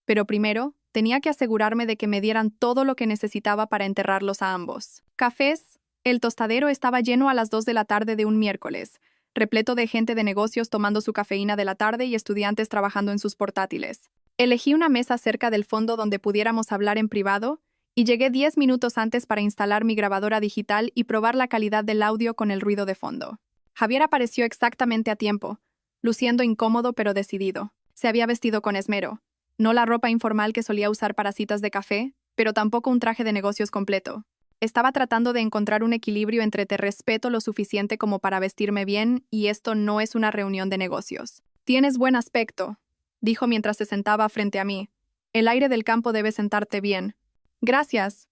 S1: Pero primero, tenía que asegurarme de que me dieran todo lo que necesitaba para enterrarlos a ambos. Cafés. El tostadero estaba lleno a las 2 de la tarde de un miércoles, repleto de gente de negocios tomando su cafeína de la tarde y estudiantes trabajando en sus portátiles. Elegí una mesa cerca del fondo donde pudiéramos hablar en privado y llegué 10 minutos antes para instalar mi grabadora digital y probar la calidad del audio con el ruido de fondo. Javier apareció exactamente a tiempo, luciendo incómodo pero decidido. Se había vestido con esmero. No la ropa informal que solía usar para citas de café, pero tampoco un traje de negocios completo. Estaba tratando de encontrar un equilibrio entre te respeto lo suficiente como para vestirme bien y esto no es una reunión de negocios. Tienes buen aspecto, dijo mientras se sentaba frente a mí. El aire del campo debe sentarte bien. Gracias.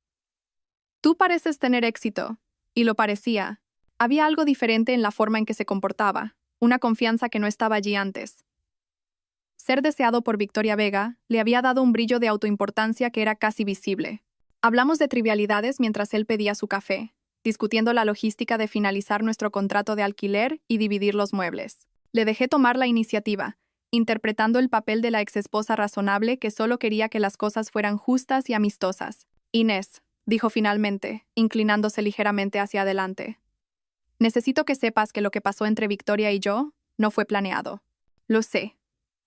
S1: Tú pareces tener éxito. Y lo parecía. Había algo diferente en la forma en que se comportaba, una confianza que no estaba allí antes. Ser deseado por Victoria Vega le había dado un brillo de autoimportancia que era casi visible. Hablamos de trivialidades mientras él pedía su café, discutiendo la logística de finalizar nuestro contrato de alquiler y dividir los muebles. Le dejé tomar la iniciativa, interpretando el papel de la exesposa razonable que solo quería que las cosas fueran justas y amistosas. Inés, dijo finalmente, inclinándose ligeramente hacia adelante. Necesito que sepas que lo que pasó entre Victoria y yo no fue planeado. Lo sé.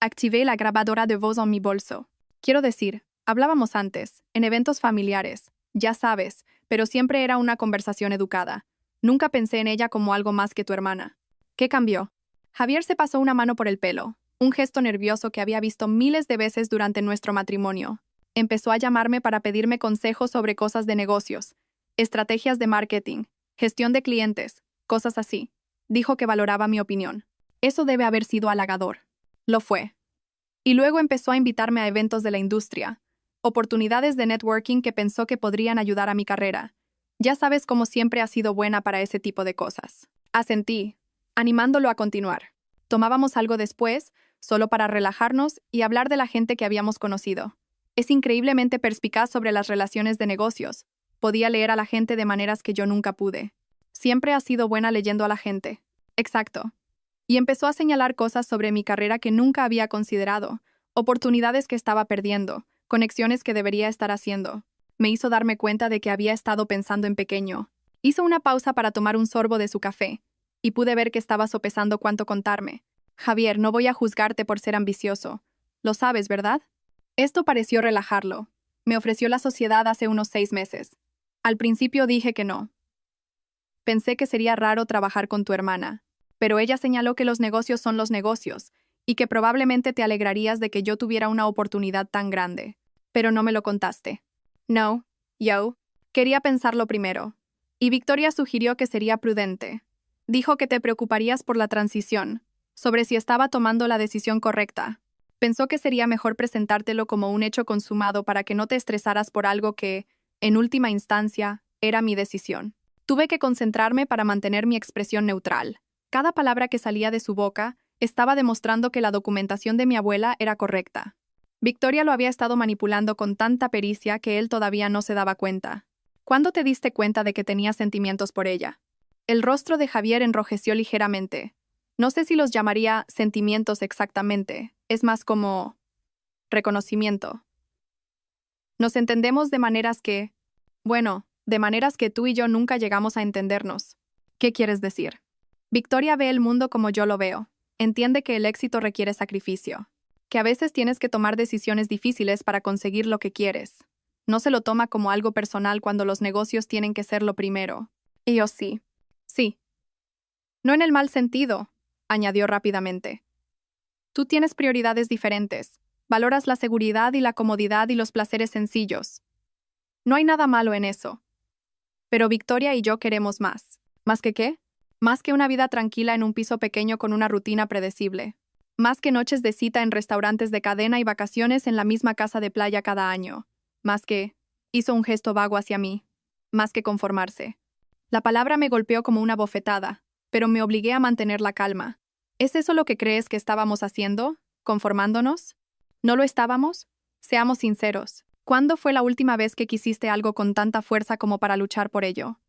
S1: Activé la grabadora de voz en mi bolso. Quiero decir, hablábamos antes, en eventos familiares, ya sabes, pero siempre era una conversación educada. Nunca pensé en ella como algo más que tu hermana. ¿Qué cambió? Javier se pasó una mano por el pelo, un gesto nervioso que había visto miles de veces durante nuestro matrimonio. Empezó a llamarme para pedirme consejos sobre cosas de negocios, estrategias de marketing, gestión de clientes, cosas así. Dijo que valoraba mi opinión. Eso debe haber sido halagador. Lo fue. Y luego empezó a invitarme a eventos de la industria, oportunidades de networking que pensó que podrían ayudar a mi carrera. Ya sabes cómo siempre ha sido buena para ese tipo de cosas. Asentí, animándolo a continuar. Tomábamos algo después, solo para relajarnos y hablar de la gente que habíamos conocido. Es increíblemente perspicaz sobre las relaciones de negocios. Podía leer a la gente de maneras que yo nunca pude. Siempre ha sido buena leyendo a la gente. Exacto. Y empezó a señalar cosas sobre mi carrera que nunca había considerado, oportunidades que estaba perdiendo, conexiones que debería estar haciendo. Me hizo darme cuenta de que había estado pensando en pequeño. Hizo una pausa para tomar un sorbo de su café, y pude ver que estaba sopesando cuánto contarme. Javier, no voy a juzgarte por ser ambicioso. Lo sabes, ¿verdad? Esto pareció relajarlo. Me ofreció la sociedad hace unos 6 meses. Al principio dije que no. Pensé que sería raro trabajar con tu hermana. Pero ella señaló que los negocios son los negocios, y que probablemente te alegrarías de que yo tuviera una oportunidad tan grande. Pero no me lo contaste. No, yo. Quería pensarlo primero. Y Victoria sugirió que sería prudente. Dijo que te preocuparías por la transición, sobre si estaba tomando la decisión correcta. Pensó que sería mejor presentártelo como un hecho consumado para que no te estresaras por algo que, en última instancia, era mi decisión. Tuve que concentrarme para mantener mi expresión neutral. Cada palabra que salía de su boca estaba demostrando que la documentación de mi abuela era correcta. Victoria lo había estado manipulando con tanta pericia que él todavía no se daba cuenta. ¿Cuándo te diste cuenta de que tenía sentimientos por ella? El rostro de Javier enrojeció ligeramente. No sé si los llamaría sentimientos exactamente, es más como reconocimiento. Nos entendemos de maneras que, bueno, de maneras que tú y yo nunca llegamos a entendernos. ¿Qué quieres decir? Victoria ve el mundo como yo lo veo. Entiende que el éxito requiere sacrificio, que a veces tienes que tomar decisiones difíciles para conseguir lo que quieres. No se lo toma como algo personal cuando los negocios tienen que ser lo primero. Y yo sí. Sí. No en el mal sentido, añadió rápidamente. Tú tienes prioridades diferentes. Valoras la seguridad y la comodidad y los placeres sencillos. No hay nada malo en eso. Pero Victoria y yo queremos más. ¿Más que qué? Más que una vida tranquila en un piso pequeño con una rutina predecible. Más que noches de cita en restaurantes de cadena y vacaciones en la misma casa de playa cada año. Más que... Hizo un gesto vago hacia mí. Más que conformarse. La palabra me golpeó como una bofetada, pero me obligué a mantener la calma. ¿Es eso lo que crees que estábamos haciendo? ¿Conformándonos? ¿No lo estábamos? Seamos sinceros. ¿Cuándo fue la última vez que quisiste algo con tanta fuerza como para luchar por ello?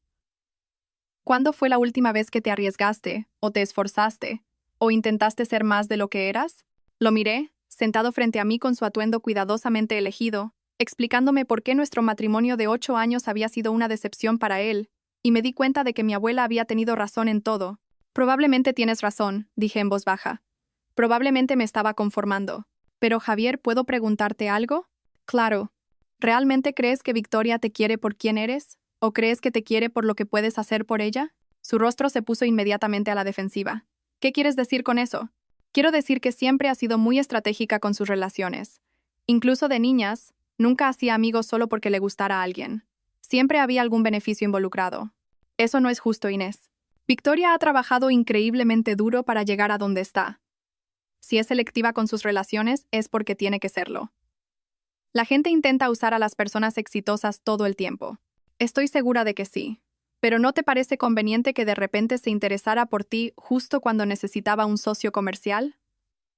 S1: ¿Cuándo fue la última vez que te arriesgaste, o te esforzaste, o intentaste ser más de lo que eras? Lo miré, sentado frente a mí con su atuendo cuidadosamente elegido, explicándome por qué nuestro matrimonio de 8 años había sido una decepción para él, y me di cuenta de que mi abuela había tenido razón en todo. Probablemente tienes razón, dije en voz baja. Probablemente me estaba conformando. Pero Javier, ¿puedo preguntarte algo? Claro. ¿Realmente crees que Victoria te quiere por quién eres? ¿O crees que te quiere por lo que puedes hacer por ella? Su rostro se puso inmediatamente a la defensiva. ¿Qué quieres decir con eso? Quiero decir que siempre ha sido muy estratégica con sus relaciones. Incluso de niñas, nunca hacía amigos solo porque le gustara a alguien. Siempre había algún beneficio involucrado. Eso no es justo, Inés. Victoria ha trabajado increíblemente duro para llegar a donde está. Si es selectiva con sus relaciones, es porque tiene que serlo. La gente intenta usar a las personas exitosas todo el tiempo. Estoy segura de que sí. Pero ¿no te parece conveniente que de repente se interesara por ti justo cuando necesitaba un socio comercial?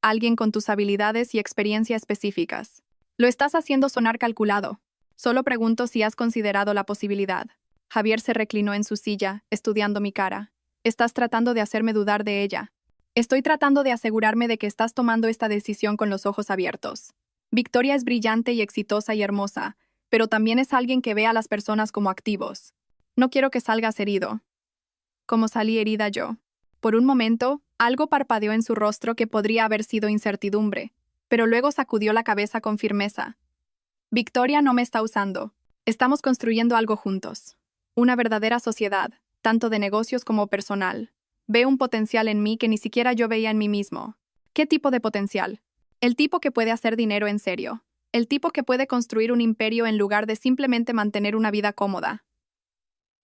S1: Alguien con tus habilidades y experiencia específicas. Lo estás haciendo sonar calculado. Solo pregunto si has considerado la posibilidad. Javier se reclinó en su silla, estudiando mi cara. Estás tratando de hacerme dudar de ella. Estoy tratando de asegurarme de que estás tomando esta decisión con los ojos abiertos. Victoria es brillante y exitosa y hermosa, pero también es alguien que ve a las personas como activos. No quiero que salgas herido. Como salí herida yo. Por un momento, algo parpadeó en su rostro que podría haber sido incertidumbre, pero luego sacudió la cabeza con firmeza. Victoria no me está usando. Estamos construyendo algo juntos. Una verdadera sociedad, tanto de negocios como personal. Ve un potencial en mí que ni siquiera yo veía en mí mismo. ¿Qué tipo de potencial? El tipo que puede hacer dinero en serio. El tipo que puede construir un imperio en lugar de simplemente mantener una vida cómoda.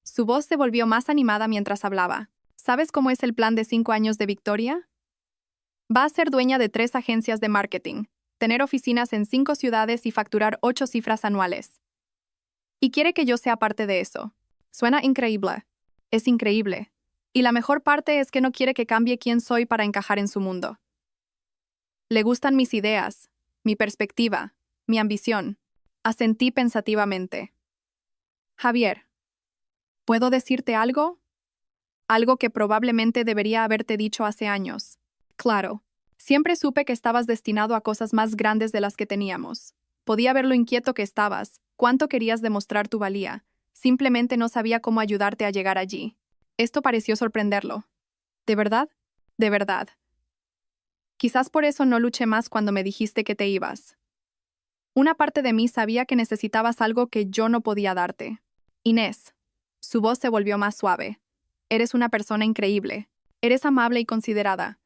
S1: Su voz se volvió más animada mientras hablaba. ¿Sabes cómo es el plan de 5 años de Victoria? Va a ser dueña de 3 agencias de marketing, tener oficinas en 5 ciudades y facturar 8 cifras anuales. Y quiere que yo sea parte de eso. Suena increíble. Es increíble. Y la mejor parte es que no quiere que cambie quién soy para encajar en su mundo. Le gustan mis ideas, mi perspectiva, mi ambición. Asentí pensativamente. Javier, ¿puedo decirte algo? Algo que probablemente debería haberte dicho hace años. Claro, siempre supe que estabas destinado a cosas más grandes de las que teníamos. Podía ver lo inquieto que estabas, cuánto querías demostrar tu valía. Simplemente no sabía cómo ayudarte a llegar allí. Esto pareció sorprenderlo. ¿De verdad? De verdad. Quizás por eso no luché más cuando me dijiste que te ibas. Una parte de mí sabía que necesitabas algo que yo no podía darte. Inés. Su voz se volvió más suave. Eres una persona increíble. Eres amable y considerada.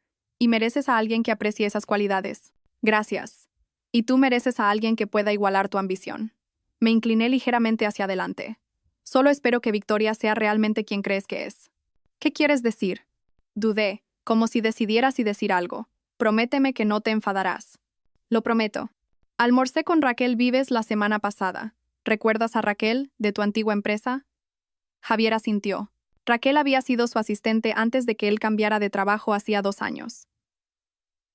S1: Y mereces a alguien que aprecie esas cualidades. Gracias. Y tú mereces a alguien que pueda igualar tu ambición. Me incliné ligeramente hacia adelante. Solo espero que Victoria sea realmente quien crees que es. ¿Qué quieres decir? Dudé, como si decidieras y decir algo. Prométeme que no te enfadarás. Lo prometo. Almorcé con Raquel Vives la semana pasada. ¿Recuerdas a Raquel, de tu antigua empresa? Javier asintió. Raquel había sido su asistente antes de que él cambiara de trabajo hacía 2 años.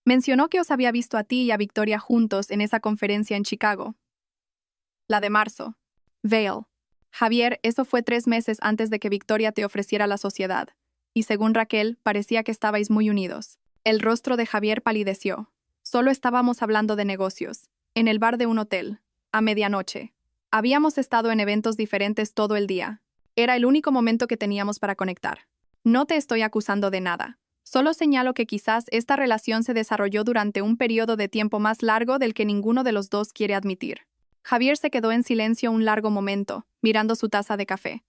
S1: Mencionó que os había visto a ti y a Victoria juntos en esa conferencia en Chicago. La de marzo. Vail. Javier, eso fue 3 meses antes de que Victoria te ofreciera la sociedad. Y según Raquel, parecía que estabais muy unidos. El rostro de Javier palideció. Solo estábamos hablando de negocios. En el bar de un hotel. A medianoche. Habíamos estado en eventos diferentes todo el día. Era el único momento que teníamos para conectar. No te estoy acusando de nada. Solo señalo que quizás esta relación se desarrolló durante un periodo de tiempo más largo del que ninguno de los dos quiere admitir. Javier se quedó en silencio un largo momento, mirando su taza de café.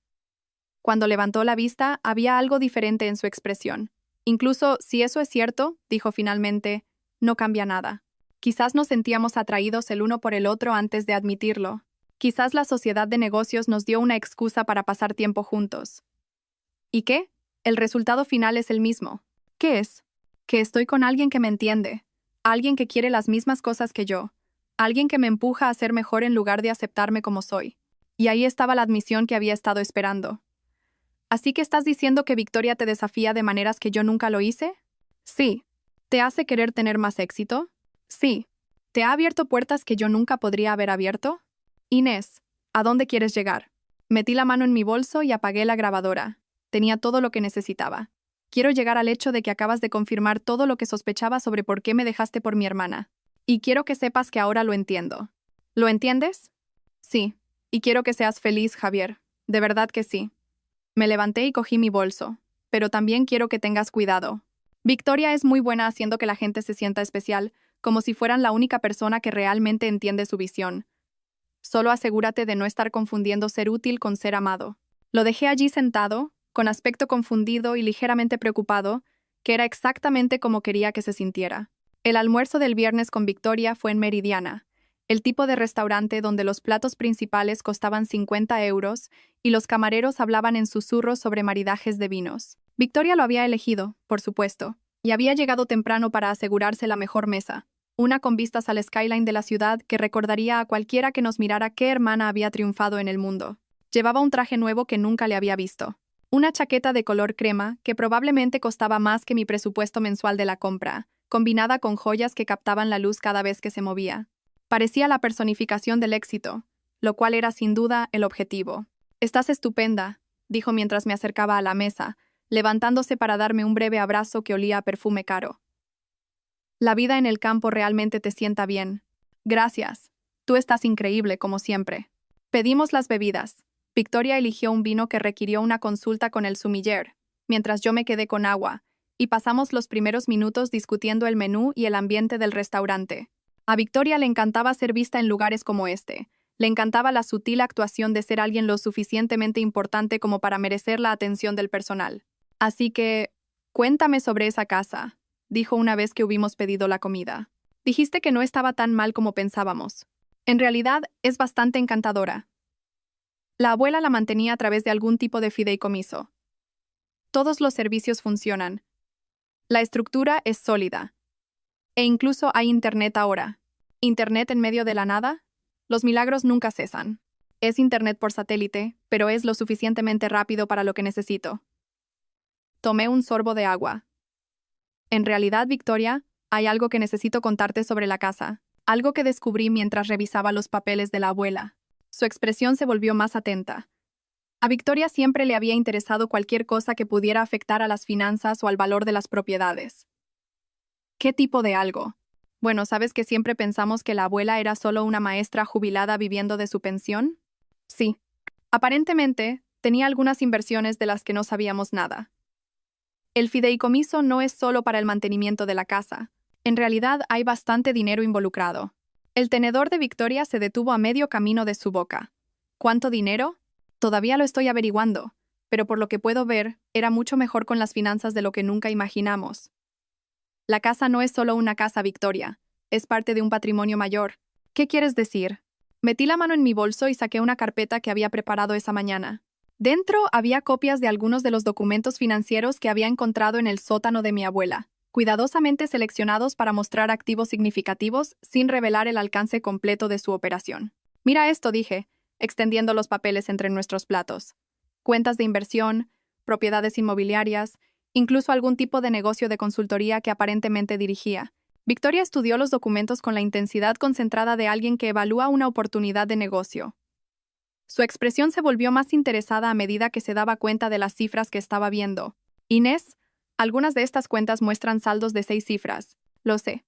S1: Cuando levantó la vista, había algo diferente en su expresión. Incluso si eso es cierto, dijo finalmente, no cambia nada. Quizás nos sentíamos atraídos el uno por el otro antes de admitirlo. Quizás la sociedad de negocios nos dio una excusa para pasar tiempo juntos. ¿Y qué? El resultado final es el mismo. ¿Qué es? Que estoy con alguien que me entiende, alguien que quiere las mismas cosas que yo, alguien que me empuja a ser mejor en lugar de aceptarme como soy. Y ahí estaba la admisión que había estado esperando. ¿Así que estás diciendo que Victoria te desafía de maneras que yo nunca lo hice? Sí. ¿Te hace querer tener más éxito? Sí. ¿Te ha abierto puertas que yo nunca podría haber abierto? Inés, ¿a dónde quieres llegar? Metí la mano en mi bolso y apagué la grabadora. Tenía todo lo que necesitaba. Quiero llegar al hecho de que acabas de confirmar todo lo que sospechaba sobre por qué me dejaste por mi hermana. Y quiero que sepas que ahora lo entiendo. ¿Lo entiendes? Sí. Y quiero que seas feliz, Javier. De verdad que sí. Me levanté y cogí mi bolso. Pero también quiero que tengas cuidado. Victoria es muy buena haciendo que la gente se sienta especial, como si fueran la única persona que realmente entiende su visión. Solo asegúrate de no estar confundiendo ser útil con ser amado. Lo dejé allí sentado, con aspecto confundido y ligeramente preocupado, que era exactamente como quería que se sintiera. El almuerzo del viernes con Victoria fue en Meridiana, el tipo de restaurante donde los platos principales costaban 50 euros y los camareros hablaban en susurros sobre maridajes de vinos. Victoria lo había elegido, por supuesto, y había llegado temprano para asegurarse la mejor mesa, una con vistas al skyline de la ciudad que recordaría a cualquiera que nos mirara qué hermana había triunfado en el mundo. Llevaba un traje nuevo que nunca le había visto. Una chaqueta de color crema que probablemente costaba más que mi presupuesto mensual de la compra, combinada con joyas que captaban la luz cada vez que se movía. Parecía la personificación del éxito, lo cual era sin duda el objetivo. «Estás estupenda», dijo mientras me acercaba a la mesa, levantándose para darme un breve abrazo que olía a perfume caro. «La vida en el campo realmente te sienta bien. Gracias. Tú estás increíble, como siempre». Pedimos las bebidas. Victoria eligió un vino que requirió una consulta con el sommelier, mientras yo me quedé con agua, y pasamos los primeros minutos discutiendo el menú y el ambiente del restaurante. A Victoria le encantaba ser vista en lugares como este. Le encantaba la sutil actuación de ser alguien lo suficientemente importante como para merecer la atención del personal. Así que, cuéntame sobre esa casa, dijo una vez que hubimos pedido la comida. Dijiste que no estaba tan mal como pensábamos. En realidad, es bastante encantadora. La abuela la mantenía a través de algún tipo de fideicomiso. Todos los servicios funcionan. La estructura es sólida. E incluso hay internet ahora. ¿Internet en medio de la nada? Los milagros nunca cesan. Es internet por satélite, pero es lo suficientemente rápido para lo que necesito. Tomé un sorbo de agua. En realidad, Victoria, hay algo que necesito contarte sobre la casa. Algo que descubrí mientras revisaba los papeles de la abuela. Su expresión se volvió más atenta. A Victoria siempre le había interesado cualquier cosa que pudiera afectar a las finanzas o al valor de las propiedades. ¿Qué tipo de algo? Bueno, ¿sabes que siempre pensamos que la abuela era solo una maestra jubilada viviendo de su pensión? Sí. Aparentemente, tenía algunas inversiones de las que no sabíamos nada. El fideicomiso no es solo para el mantenimiento de la casa. En realidad hay bastante dinero involucrado. El tenedor de Victoria se detuvo a medio camino de su boca. ¿Cuánto dinero? Todavía lo estoy averiguando, pero por lo que puedo ver, era mucho mejor con las finanzas de lo que nunca imaginamos. La casa no es solo una casa, Victoria. Es parte de un patrimonio mayor. ¿Qué quieres decir? Metí la mano en mi bolso y saqué una carpeta que había preparado esa mañana. Dentro había copias de algunos de los documentos financieros que había encontrado en el sótano de mi abuela, cuidadosamente seleccionados para mostrar activos significativos sin revelar el alcance completo de su operación. Mira esto, dije, extendiendo los papeles entre nuestros platos. Cuentas de inversión, propiedades inmobiliarias, incluso algún tipo de negocio de consultoría que aparentemente dirigía. Victoria estudió los documentos con la intensidad concentrada de alguien que evalúa una oportunidad de negocio. Su expresión se volvió más interesada a medida que se daba cuenta de las cifras que estaba viendo. Inés, algunas de estas cuentas muestran saldos de 6 cifras. Lo sé.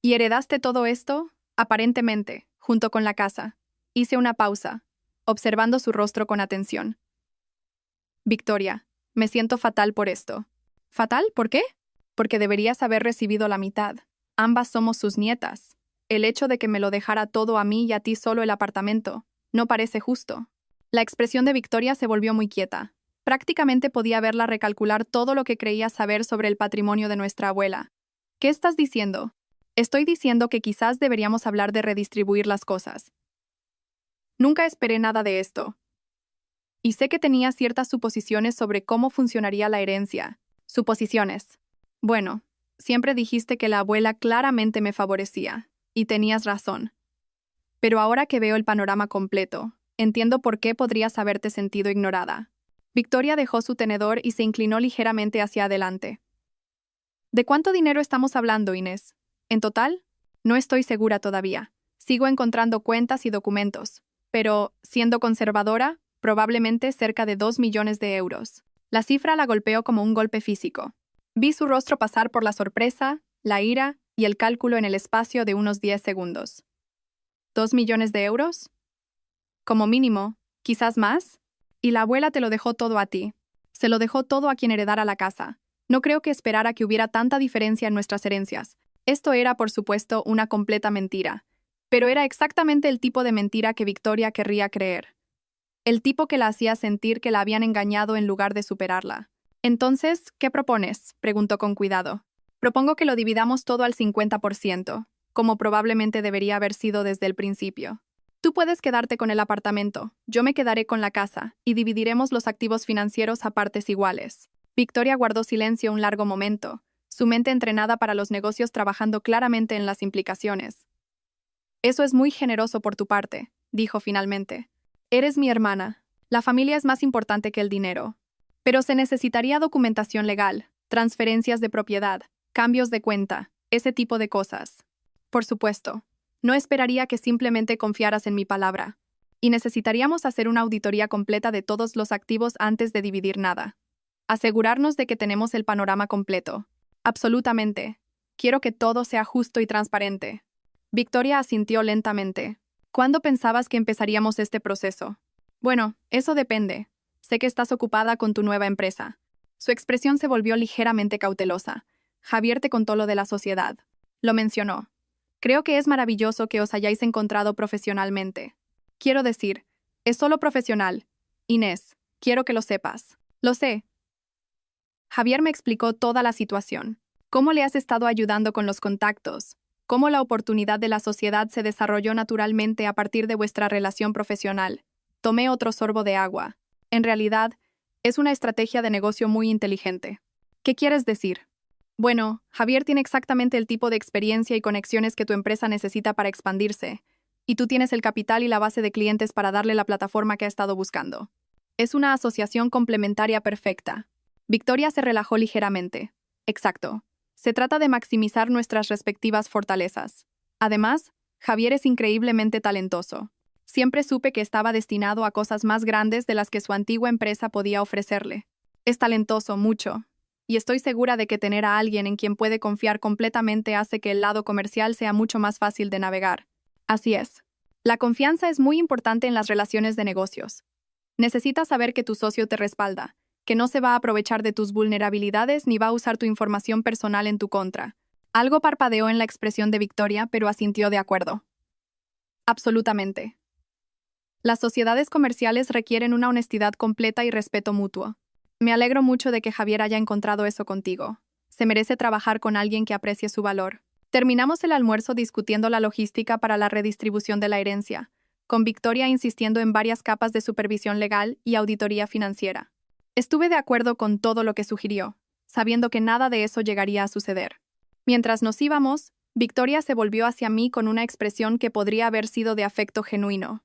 S1: ¿Y heredaste todo esto? Aparentemente, junto con la casa. Hice una pausa, observando su rostro con atención. Victoria, me siento fatal por esto. ¿Fatal? ¿Por qué? Porque deberías haber recibido la mitad. Ambas somos sus nietas. El hecho de que me lo dejara todo a mí y a ti solo el apartamento no parece justo. La expresión de Victoria se volvió muy quieta. Prácticamente podía verla recalcular todo lo que creía saber sobre el patrimonio de nuestra abuela. ¿Qué estás diciendo? Estoy diciendo que quizás deberíamos hablar de redistribuir las cosas. Nunca esperé nada de esto. Y sé que tenía ciertas suposiciones sobre cómo funcionaría la herencia. Suposiciones. Bueno, siempre dijiste que la abuela claramente me favorecía, y tenías razón. Pero ahora que veo el panorama completo, entiendo por qué podrías haberte sentido ignorada. Victoria dejó su tenedor y se inclinó ligeramente hacia adelante. ¿De cuánto dinero estamos hablando, Inés? ¿En total? No estoy segura todavía. Sigo encontrando cuentas y documentos, pero, siendo conservadora, probablemente cerca de 2 millones de euros. La cifra la golpeó como un golpe físico. Vi su rostro pasar por la sorpresa, la ira y el cálculo en el espacio de unos 10 segundos. ¿2 millones de euros? Como mínimo, quizás más. Y la abuela te lo dejó todo a ti. Se lo dejó todo a quien heredara la casa. No creo que esperara que hubiera tanta diferencia en nuestras herencias. Esto era, por supuesto, una completa mentira. Pero era exactamente el tipo de mentira que Victoria querría creer. El tipo que la hacía sentir que la habían engañado en lugar de superarla. Entonces, ¿qué propones?, preguntó con cuidado. Propongo que lo dividamos todo al 50%, como probablemente debería haber sido desde el principio. Tú puedes quedarte con el apartamento, yo me quedaré con la casa, y dividiremos los activos financieros a partes iguales. Victoria guardó silencio un largo momento, su mente entrenada para los negocios trabajando claramente en las implicaciones. Eso es muy generoso por tu parte, dijo finalmente. Eres mi hermana. La familia es más importante que el dinero. Pero se necesitaría documentación legal, transferencias de propiedad, cambios de cuenta, ese tipo de cosas. Por supuesto, no esperaría que simplemente confiaras en mi palabra. Y necesitaríamos hacer una auditoría completa de todos los activos antes de dividir nada. Asegurarnos de que tenemos el panorama completo. Absolutamente. Quiero que todo sea justo y transparente. Victoria asintió lentamente. ¿Cuándo pensabas que empezaríamos este proceso? Bueno, eso depende. Sé que estás ocupada con tu nueva empresa. Su expresión se volvió ligeramente cautelosa. Javier te contó lo de la sociedad. Lo mencionó. Creo que es maravilloso que os hayáis encontrado profesionalmente. Quiero decir, es solo profesional. Inés, quiero que lo sepas. Lo sé. Javier me explicó toda la situación. Cómo le has estado ayudando con los contactos. Cómo la oportunidad de la sociedad se desarrolló naturalmente a partir de vuestra relación profesional. Tomé otro sorbo de agua. En realidad, es una estrategia de negocio muy inteligente. ¿Qué quieres decir? Bueno, Javier tiene exactamente el tipo de experiencia y conexiones que tu empresa necesita para expandirse, y tú tienes el capital y la base de clientes para darle la plataforma que ha estado buscando. Es una asociación complementaria perfecta. Victoria se relajó ligeramente. Exacto. Se trata de maximizar nuestras respectivas fortalezas. Además, Javier es increíblemente talentoso. Siempre supe que estaba destinado a cosas más grandes de las que su antigua empresa podía ofrecerle. Es talentoso, mucho. Y estoy segura de que tener a alguien en quien puede confiar completamente hace que el lado comercial sea mucho más fácil de navegar. Así es. La confianza es muy importante en las relaciones de negocios. Necesitas saber que tu socio te respalda, que no se va a aprovechar de tus vulnerabilidades ni va a usar tu información personal en tu contra. Algo parpadeó en la expresión de Victoria, pero asintió de acuerdo. Absolutamente. Las sociedades comerciales requieren una honestidad completa y respeto mutuo. Me alegro mucho de que Javier haya encontrado eso contigo. Se merece trabajar con alguien que aprecie su valor. Terminamos el almuerzo discutiendo la logística para la redistribución de la herencia, con Victoria insistiendo en varias capas de supervisión legal y auditoría financiera. Estuve de acuerdo con todo lo que sugirió, sabiendo que nada de eso llegaría a suceder. Mientras nos íbamos, Victoria se volvió hacia mí con una expresión que podría haber sido de afecto genuino.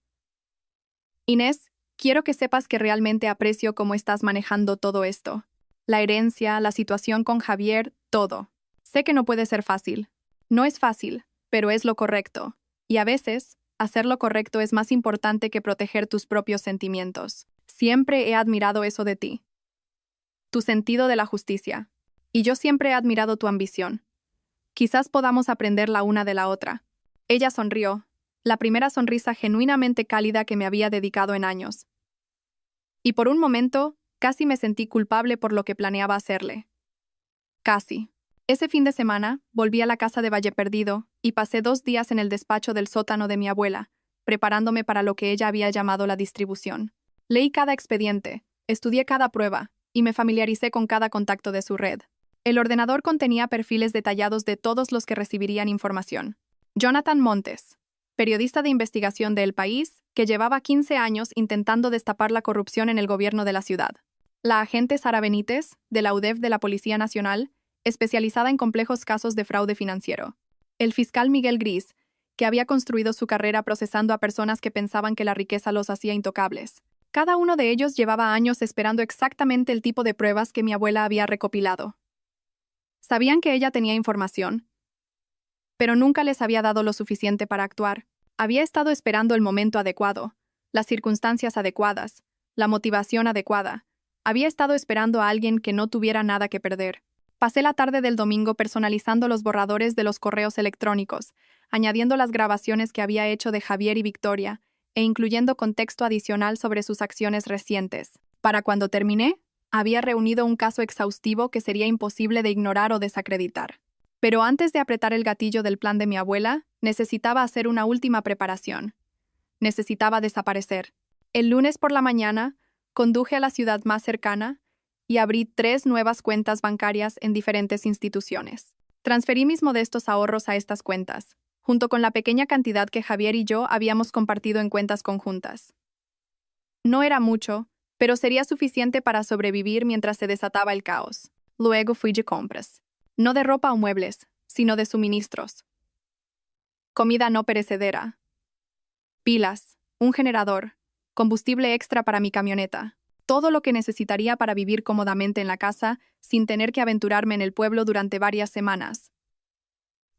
S1: Inés, quiero que sepas que realmente aprecio cómo estás manejando todo esto. La herencia, la situación con Javier, todo. Sé que no puede ser fácil. No es fácil, pero es lo correcto. Y a veces, hacer lo correcto es más importante que proteger tus propios sentimientos. Siempre he admirado eso de ti. Tu sentido de la justicia. Y yo siempre he admirado tu ambición. Quizás podamos aprender la una de la otra. Ella sonrió, la primera sonrisa genuinamente cálida que me había dedicado en años. Y por un momento, casi me sentí culpable por lo que planeaba hacerle. Casi. Ese fin de semana, volví a la casa de Valle Perdido y pasé 2 días en el despacho del sótano de mi abuela, preparándome para lo que ella había llamado la distribución. Leí cada expediente, estudié cada prueba y me familiaricé con cada contacto de su red. El ordenador contenía perfiles detallados de todos los que recibirían información. Jonathan Montes, periodista de investigación de El País, que llevaba 15 años intentando destapar la corrupción en el gobierno de la ciudad. La agente Sara Benítez, de la UDEF de la Policía Nacional, especializada en complejos casos de fraude financiero. El fiscal Miguel Gris, que había construido su carrera procesando a personas que pensaban que la riqueza los hacía intocables. Cada uno de ellos llevaba años esperando exactamente el tipo de pruebas que mi abuela había recopilado. Sabían que ella tenía información, pero nunca les había dado lo suficiente para actuar. Había estado esperando el momento adecuado, las circunstancias adecuadas, la motivación adecuada. Había estado esperando a alguien que no tuviera nada que perder. Pasé la tarde del domingo personalizando los borradores de los correos electrónicos, añadiendo las grabaciones que había hecho de Javier y Victoria, e incluyendo contexto adicional sobre sus acciones recientes. Para cuando terminé, había reunido un caso exhaustivo que sería imposible de ignorar o desacreditar. Pero antes de apretar el gatillo del plan de mi abuela, necesitaba hacer una última preparación. Necesitaba desaparecer. El lunes por la mañana, conduje a la ciudad más cercana y abrí 3 nuevas cuentas bancarias en diferentes instituciones. Transferí mis modestos ahorros a estas cuentas, junto con la pequeña cantidad que Javier y yo habíamos compartido en cuentas conjuntas. No era mucho, pero sería suficiente para sobrevivir mientras se desataba el caos. Luego fui de compras. No de ropa o muebles, sino de suministros. Comida no perecedera. Pilas, un generador, combustible extra para mi camioneta. Todo lo que necesitaría para vivir cómodamente en la casa sin tener que aventurarme en el pueblo durante varias semanas.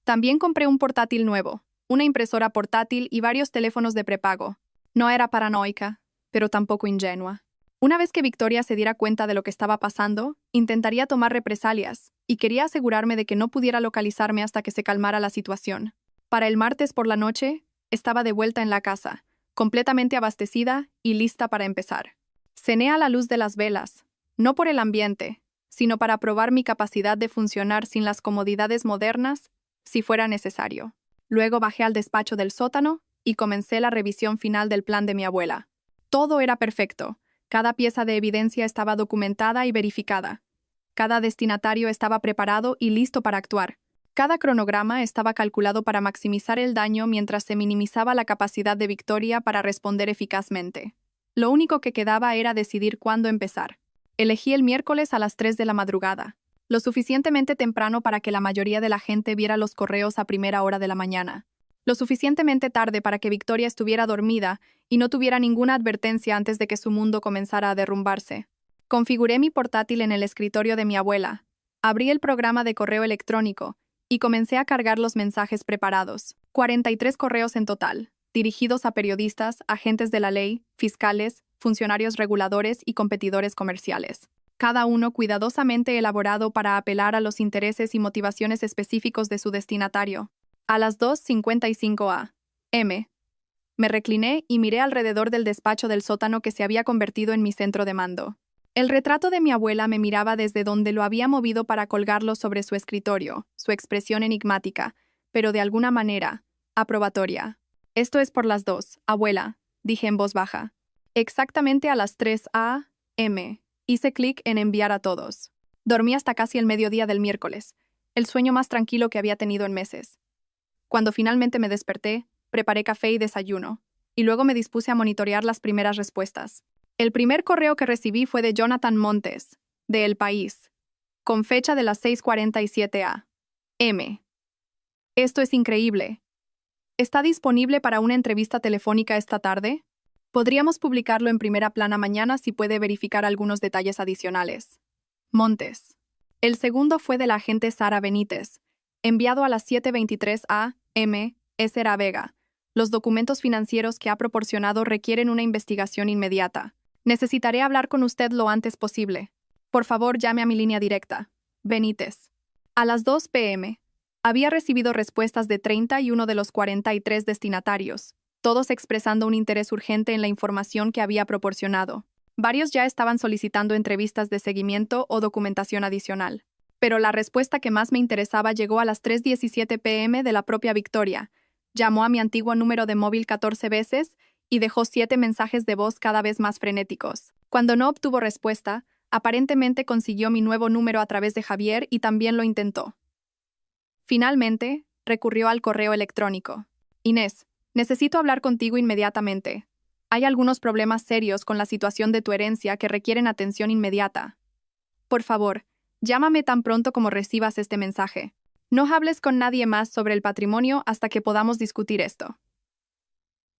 S1: También compré un portátil nuevo, una impresora portátil y varios teléfonos de prepago. No era paranoica, pero tampoco ingenua. Una vez que Victoria se diera cuenta de lo que estaba pasando, intentaría tomar represalias, y quería asegurarme de que no pudiera localizarme hasta que se calmara la situación. Para el martes por la noche, estaba de vuelta en la casa, completamente abastecida y lista para empezar. Cené a la luz de las velas, no por el ambiente, sino para probar mi capacidad de funcionar sin las comodidades modernas, si fuera necesario. Luego bajé al despacho del sótano y comencé la revisión final del plan de mi abuela. Todo era perfecto. Cada pieza de evidencia estaba documentada y verificada. Cada destinatario estaba preparado y listo para actuar. Cada cronograma estaba calculado para maximizar el daño mientras se minimizaba la capacidad de Victoria para responder eficazmente. Lo único que quedaba era decidir cuándo empezar. Elegí el miércoles a las 3 de la madrugada, lo suficientemente temprano para que la mayoría de la gente viera los correos a primera hora de la mañana. Lo suficientemente tarde para que Victoria estuviera dormida y no tuviera ninguna advertencia antes de que su mundo comenzara a derrumbarse. Configuré mi portátil en el escritorio de mi abuela, abrí el programa de correo electrónico y comencé a cargar los mensajes preparados. 43 correos en total, dirigidos a periodistas, agentes de la ley, fiscales, funcionarios reguladores y competidores comerciales. Cada uno cuidadosamente elaborado para apelar a los intereses y motivaciones específicos de su destinatario. A las 2:55 a.m. Me recliné y miré alrededor del despacho del sótano que se había convertido en mi centro de mando. El retrato de mi abuela me miraba desde donde lo había movido para colgarlo sobre su escritorio, su expresión enigmática, pero de alguna manera, aprobatoria. Esto es por las 2, abuela, dije en voz baja. Exactamente a las 3 a.m. Hice clic en enviar a todos. Dormí hasta casi el mediodía del miércoles, el sueño más tranquilo que había tenido en meses. Cuando finalmente me desperté, preparé café y desayuno, y luego me dispuse a monitorear las primeras respuestas. El primer correo que recibí fue de Jonathan Montes, de El País, con fecha de las 6:47 a.m. Esto es increíble. ¿Está disponible para una entrevista telefónica esta tarde? Podríamos publicarlo en primera plana mañana si puede verificar algunos detalles adicionales. Montes. El segundo fue de la agente Sara Benítez, enviado a las 7:23 a.m. Esera Vega. Los documentos financieros que ha proporcionado requieren una investigación inmediata. Necesitaré hablar con usted lo antes posible. Por favor, llame a mi línea directa. Benítez. A las 2 p.m. Había recibido respuestas de 31 de los 43 destinatarios, todos expresando un interés urgente en la información que había proporcionado. Varios ya estaban solicitando entrevistas de seguimiento o documentación adicional. Pero la respuesta que más me interesaba llegó a las 3:17 p.m. de la propia Victoria. Llamó a mi antiguo número de móvil 14 veces y dejó 7 mensajes de voz cada vez más frenéticos. Cuando no obtuvo respuesta, aparentemente consiguió mi nuevo número a través de Javier y también lo intentó. Finalmente, recurrió al correo electrónico. Inés, necesito hablar contigo inmediatamente. Hay algunos problemas serios con la situación de tu herencia que requieren atención inmediata. Por favor, llámame tan pronto como recibas este mensaje. No hables con nadie más sobre el patrimonio hasta que podamos discutir esto.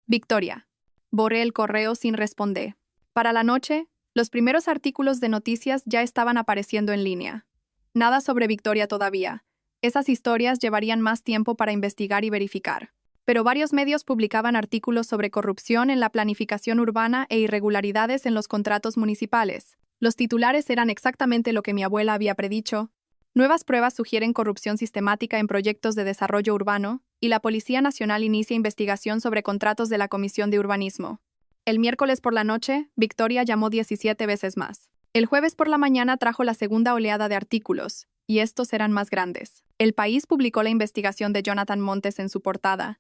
S1: Victoria. Borré el correo sin responder. Para la noche, los primeros artículos de noticias ya estaban apareciendo en línea. Nada sobre Victoria todavía. Esas historias llevarían más tiempo para investigar y verificar. Pero varios medios publicaban artículos sobre corrupción en la planificación urbana e irregularidades en los contratos municipales. Los titulares eran exactamente lo que mi abuela había predicho. Nuevas pruebas sugieren corrupción sistemática en proyectos de desarrollo urbano, y la Policía Nacional inicia investigación sobre contratos de la Comisión de Urbanismo. El miércoles por la noche, Victoria llamó 17 veces más. El jueves por la mañana trajo la segunda oleada de artículos, y estos eran más grandes. El País publicó la investigación de Jonathan Montes en su portada.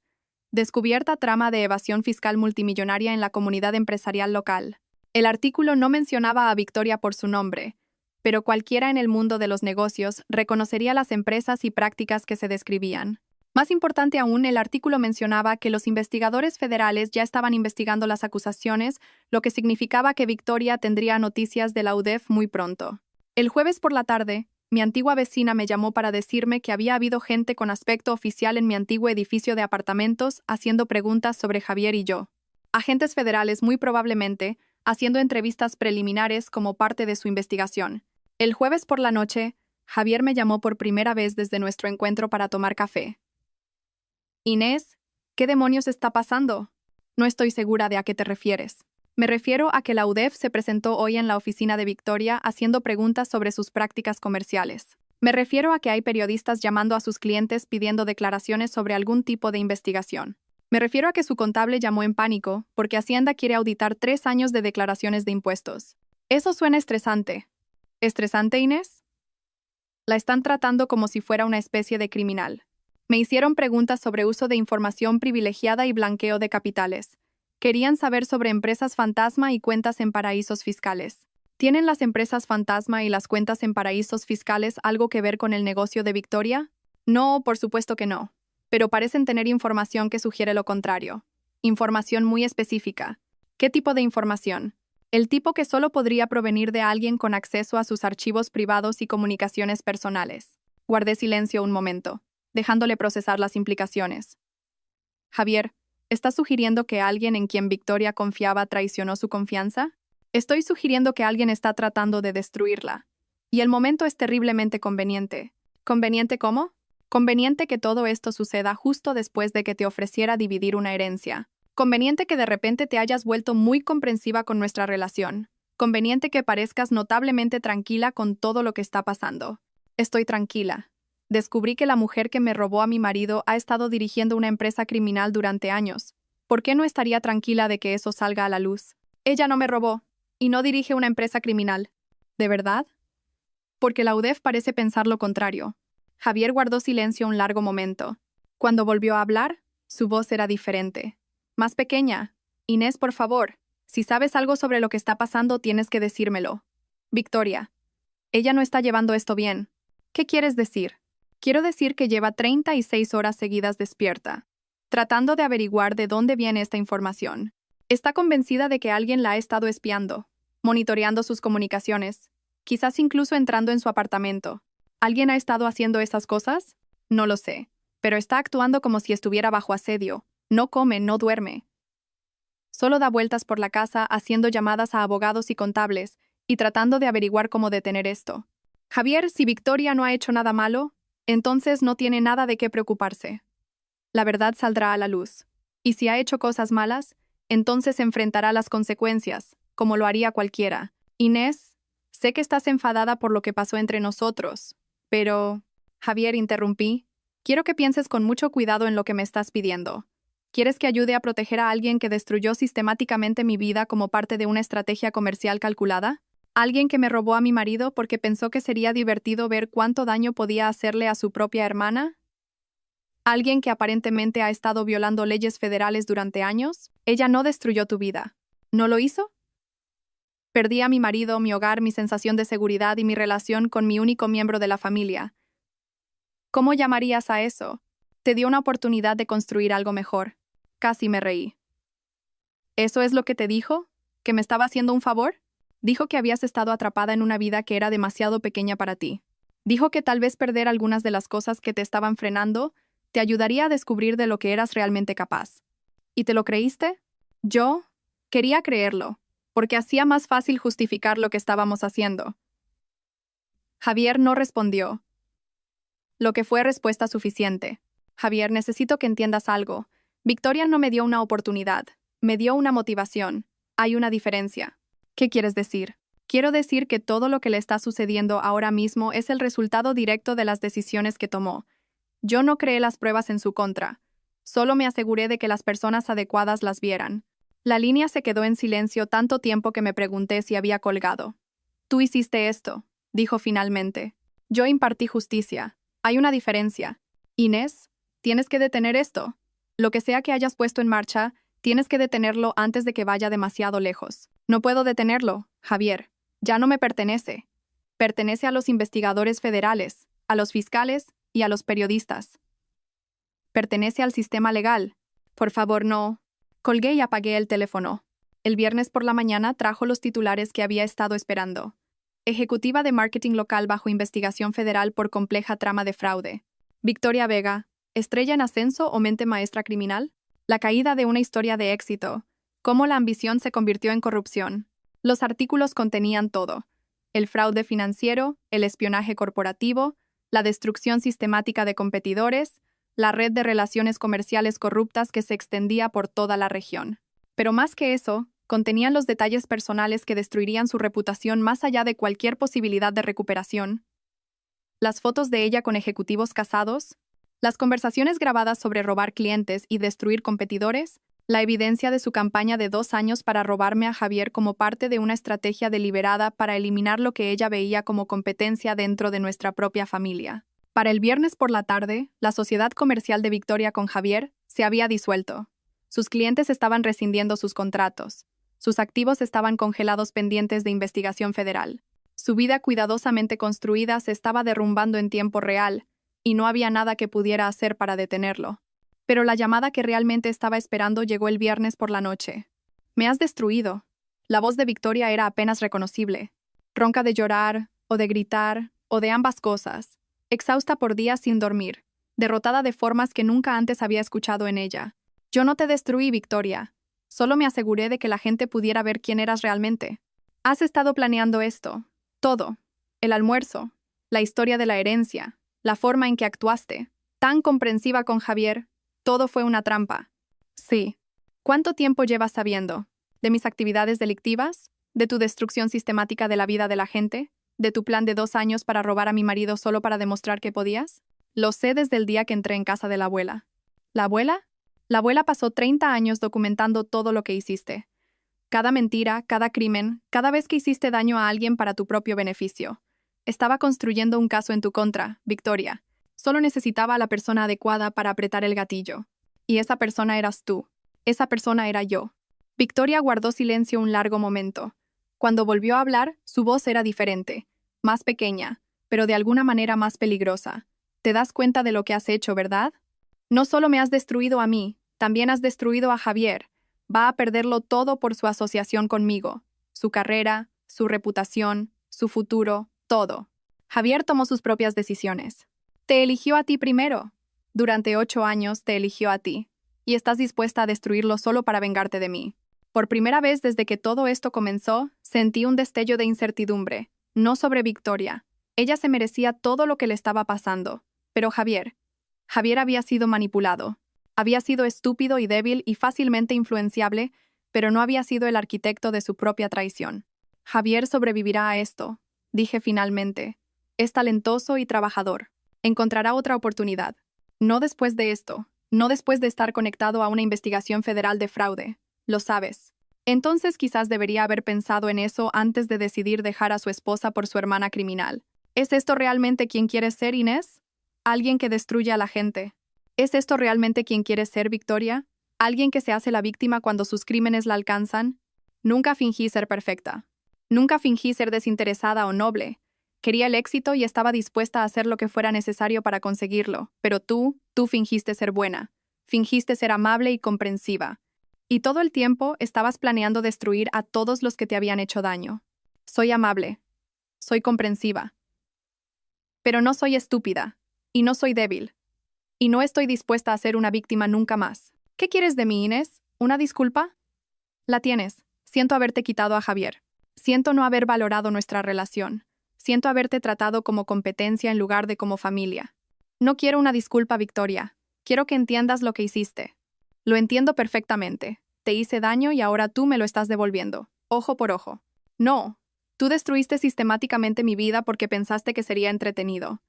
S1: Descubierta trama de evasión fiscal multimillonaria en la comunidad empresarial local. El artículo no mencionaba a Victoria por su nombre, pero cualquiera en el mundo de los negocios reconocería las empresas y prácticas que se describían. Más importante aún, el artículo mencionaba que los investigadores federales ya estaban investigando las acusaciones, lo que significaba que Victoria tendría noticias de la UDEF muy pronto. El jueves por la tarde, mi antigua vecina me llamó para decirme que había habido gente con aspecto oficial en mi antiguo edificio de apartamentos haciendo preguntas sobre Javier y yo. Agentes federales muy probablemente, haciendo entrevistas preliminares como parte de su investigación. El jueves por la noche, Javier me llamó por primera vez desde nuestro encuentro para tomar café. Inés, ¿qué demonios está pasando? No estoy segura de a qué te refieres. Me refiero a que la UDEF se presentó hoy en la oficina de Victoria haciendo preguntas sobre sus prácticas comerciales. Me refiero a que hay periodistas llamando a sus clientes pidiendo declaraciones sobre algún tipo de investigación. Me refiero a que su contable llamó en pánico porque Hacienda quiere auditar 3 años de declaraciones de impuestos. Eso suena estresante. ¿Estresante, Inés? La están tratando como si fuera una especie de criminal. Me hicieron preguntas sobre uso de información privilegiada y blanqueo de capitales. Querían saber sobre empresas fantasma y cuentas en paraísos fiscales. ¿Tienen las empresas fantasma y las cuentas en paraísos fiscales algo que ver con el negocio de Victoria? No, por supuesto que no. Pero parecen tener información que sugiere lo contrario. Información muy específica. ¿Qué tipo de información? El tipo que solo podría provenir de alguien con acceso a sus archivos privados y comunicaciones personales. Guardé silencio un momento, dejándole procesar las implicaciones. Javier, ¿estás sugiriendo que alguien en quien Victoria confiaba traicionó su confianza? Estoy sugiriendo que alguien está tratando de destruirla. Y el momento es terriblemente conveniente. ¿Conveniente cómo? Conveniente que todo esto suceda justo después de que te ofreciera dividir una herencia. Conveniente que de repente te hayas vuelto muy comprensiva con nuestra relación. Conveniente que parezcas notablemente tranquila con todo lo que está pasando. Estoy tranquila. Descubrí que la mujer que me robó a mi marido ha estado dirigiendo una empresa criminal durante años. ¿Por qué no estaría tranquila de que eso salga a la luz? Ella no me robó, y no dirige una empresa criminal. ¿De verdad? Porque la UDEF parece pensar lo contrario. Javier guardó silencio un largo momento. Cuando volvió a hablar, su voz era diferente. Más pequeña. Inés, por favor, si sabes algo sobre lo que está pasando, tienes que decírmelo. Victoria. Ella no está llevando esto bien. ¿Qué quieres decir? Quiero decir que lleva 36 horas seguidas despierta, tratando de averiguar de dónde viene esta información. Está convencida de que alguien la ha estado espiando, monitoreando sus comunicaciones, quizás incluso entrando en su apartamento. ¿Alguien ha estado haciendo esas cosas? No lo sé, pero está actuando como si estuviera bajo asedio. No come, no duerme. Solo da vueltas por la casa haciendo llamadas a abogados y contables y tratando de averiguar cómo detener esto. Javier, si Victoria no ha hecho nada malo, entonces no tiene nada de qué preocuparse. La verdad saldrá a la luz. Y si ha hecho cosas malas, entonces enfrentará las consecuencias, como lo haría cualquiera. Inés, sé que estás enfadada por lo que pasó entre nosotros, pero... Javier, interrumpí. Quiero que pienses con mucho cuidado en lo que me estás pidiendo. ¿Quieres que ayude a proteger a alguien que destruyó sistemáticamente mi vida como parte de una estrategia comercial calculada? ¿Alguien que me robó a mi marido porque pensó que sería divertido ver cuánto daño podía hacerle a su propia hermana? ¿Alguien que aparentemente ha estado violando leyes federales durante años? Ella no destruyó tu vida. ¿No lo hizo? Perdí a mi marido, mi hogar, mi sensación de seguridad y mi relación con mi único miembro de la familia. ¿Cómo llamarías a eso? Te dio una oportunidad de construir algo mejor. Casi me reí. ¿Eso es lo que te dijo? ¿Que me estaba haciendo un favor? Dijo que habías estado atrapada en una vida que era demasiado pequeña para ti. Dijo que tal vez perder algunas de las cosas que te estaban frenando te ayudaría a descubrir de lo que eras realmente capaz. ¿Y te lo creíste? Yo quería creerlo, porque hacía más fácil justificar lo que estábamos haciendo. Javier no respondió, lo que fue respuesta suficiente. Javier, necesito que entiendas algo. Victoria no me dio una oportunidad, me dio una motivación. Hay una diferencia. ¿Qué quieres decir? Quiero decir que todo lo que le está sucediendo ahora mismo es el resultado directo de las decisiones que tomó. Yo no creé las pruebas en su contra. Solo me aseguré de que las personas adecuadas las vieran. La línea se quedó en silencio tanto tiempo que me pregunté si había colgado. Tú hiciste esto, dijo finalmente. Yo impartí justicia. Hay una diferencia. Inés, tienes que detener esto. Lo que sea que hayas puesto en marcha, tienes que detenerlo antes de que vaya demasiado lejos. No puedo detenerlo, Javier. Ya no me pertenece. Pertenece a los investigadores federales, a los fiscales y a los periodistas. Pertenece al sistema legal. Por favor, no. Colgué y apagué el teléfono. El viernes por la mañana trajo los titulares que había estado esperando. Ejecutiva de marketing local bajo investigación federal por compleja trama de fraude. Victoria Vega, estrella en ascenso o mente maestra criminal. La caída de una historia de éxito. Cómo la ambición se convirtió en corrupción. Los artículos contenían todo. El fraude financiero, el espionaje corporativo, la destrucción sistemática de competidores, la red de relaciones comerciales corruptas que se extendía por toda la región. Pero más que eso, contenían los detalles personales que destruirían su reputación más allá de cualquier posibilidad de recuperación. Las fotos de ella con ejecutivos casados, las conversaciones grabadas sobre robar clientes y destruir competidores, la evidencia de su campaña de 2 años para robarme a Javier como parte de una estrategia deliberada para eliminar lo que ella veía como competencia dentro de nuestra propia familia. Para el viernes por la tarde, la sociedad comercial de Victoria con Javier se había disuelto. Sus clientes estaban rescindiendo sus contratos. Sus activos estaban congelados pendientes de investigación federal. Su vida cuidadosamente construida se estaba derrumbando en tiempo real, y no había nada que pudiera hacer para detenerlo. Pero la llamada que realmente estaba esperando llegó el viernes por la noche. «Me has destruido». La voz de Victoria era apenas reconocible. Ronca de llorar, o de gritar, o de ambas cosas. Exhausta por días sin dormir. Derrotada de formas que nunca antes había escuchado en ella. «Yo no te destruí, Victoria. Solo me aseguré de que la gente pudiera ver quién eras realmente. Has estado planeando esto. Todo. El almuerzo. La historia de la herencia. La forma en que actuaste. Tan comprensiva con Javier. Todo fue una trampa». Sí. ¿Cuánto tiempo llevas sabiendo? ¿De mis actividades delictivas? ¿De tu destrucción sistemática de la vida de la gente? ¿De tu plan de 2 años para robar a mi marido solo para demostrar que podías? Lo sé desde el día que entré en casa de la abuela. ¿La abuela? La abuela pasó 30 años documentando todo lo que hiciste. Cada mentira, cada crimen, cada vez que hiciste daño a alguien para tu propio beneficio. Estaba construyendo un caso en tu contra, Victoria. Solo necesitaba a la persona adecuada para apretar el gatillo. Y esa persona eras tú. Esa persona era yo. Victoria guardó silencio un largo momento. Cuando volvió a hablar, su voz era diferente. más pequeña, pero de alguna manera más peligrosa. ¿Te das cuenta de lo que has hecho, verdad? No solo me has destruido a mí, también has destruido a Javier. Va a perderlo todo por su asociación conmigo. Su carrera, su reputación, su futuro, todo. Javier tomó sus propias decisiones. Te eligió a ti primero. Durante 8 años te eligió a ti. Y estás dispuesta a destruirlo solo para vengarte de mí. Por primera vez desde que todo esto comenzó, sentí un destello de incertidumbre. No sobre Victoria. Ella se merecía todo lo que le estaba pasando. Pero Javier había sido manipulado. Había sido estúpido y débil y fácilmente influenciable, pero no había sido el arquitecto de su propia traición. Javier sobrevivirá a esto, dije finalmente. Es talentoso y trabajador. Encontrará otra oportunidad. No después de esto. No después de estar conectado a una investigación federal de fraude. Lo sabes. Entonces quizás debería haber pensado en eso antes de decidir dejar a su esposa por su hermana criminal. ¿Es esto realmente quien quieres ser, Inés? Alguien que destruye a la gente. ¿Es esto realmente quien quieres ser, Victoria? ¿Alguien que se hace la víctima cuando sus crímenes la alcanzan? Nunca fingí ser perfecta. Nunca fingí ser desinteresada o noble. Quería el éxito y estaba dispuesta a hacer lo que fuera necesario para conseguirlo. Pero tú fingiste ser buena. Fingiste ser amable y comprensiva. Y todo el tiempo estabas planeando destruir a todos los que te habían hecho daño. Soy amable. Soy comprensiva. Pero no soy estúpida. Y no soy débil. Y no estoy dispuesta a ser una víctima nunca más. ¿Qué quieres de mí, Inés? ¿Una disculpa? La tienes. Siento haberte quitado a Javier. Siento no haber valorado nuestra relación. Siento haberte tratado como competencia en lugar de como familia. No quiero una disculpa, Victoria. Quiero que entiendas lo que hiciste. Lo entiendo perfectamente. Te hice daño y ahora tú me lo estás devolviendo. Ojo por ojo. No. Tú destruiste sistemáticamente mi vida porque pensaste que sería entretenido.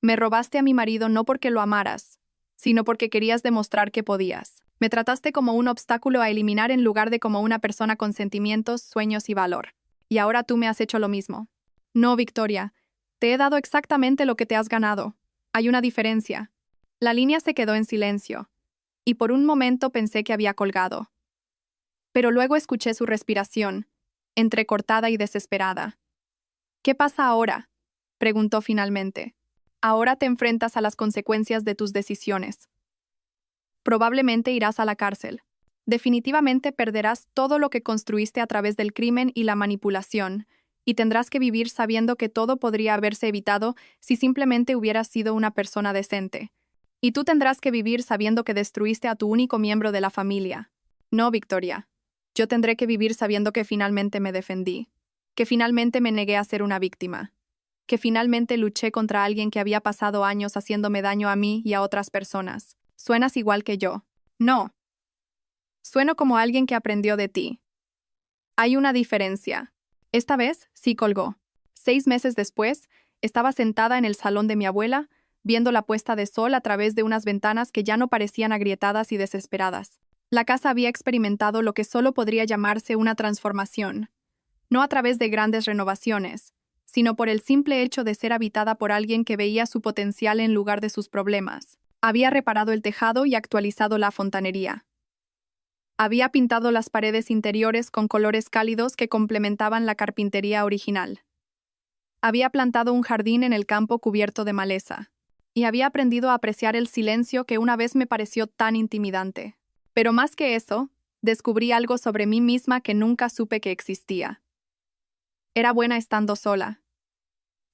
S1: Me robaste a mi marido no porque lo amaras, sino porque querías demostrar que podías. Me trataste como un obstáculo a eliminar en lugar de como una persona con sentimientos, sueños y valor. Y ahora tú me has hecho lo mismo. No, Victoria. Te he dado exactamente lo que te has ganado. Hay una diferencia. La línea se quedó en silencio. Y por un momento pensé que había colgado. Pero luego escuché su respiración, entrecortada y desesperada. ¿Qué pasa ahora?, preguntó finalmente. Ahora te enfrentas a las consecuencias de tus decisiones. Probablemente irás a la cárcel. Definitivamente perderás todo lo que construiste a través del crimen y la manipulación, y tendrás que vivir sabiendo que todo podría haberse evitado si simplemente hubieras sido una persona decente. Y tú tendrás que vivir sabiendo que destruiste a tu único miembro de la familia. No, Victoria. Yo tendré que vivir sabiendo que finalmente me defendí, que finalmente me negué a ser una víctima, que finalmente luché contra alguien que había pasado años haciéndome daño a mí y a otras personas. Suenas igual que yo. No. Sueno como alguien que aprendió de ti. Hay una diferencia. Esta vez sí colgó. 6 meses después, estaba sentada en el salón de mi abuela, viendo la puesta de sol a través de unas ventanas que ya no parecían agrietadas y desesperadas. La casa había experimentado lo que solo podría llamarse una transformación. No a través de grandes renovaciones, sino por el simple hecho de ser habitada por alguien que veía su potencial en lugar de sus problemas. Había reparado el tejado y actualizado la fontanería. Había pintado las paredes interiores con colores cálidos que complementaban la carpintería original. Había plantado un jardín en el campo cubierto de maleza. Y había aprendido a apreciar el silencio que una vez me pareció tan intimidante. Pero más que eso, descubrí algo sobre mí misma que nunca supe que existía. Era buena estando sola.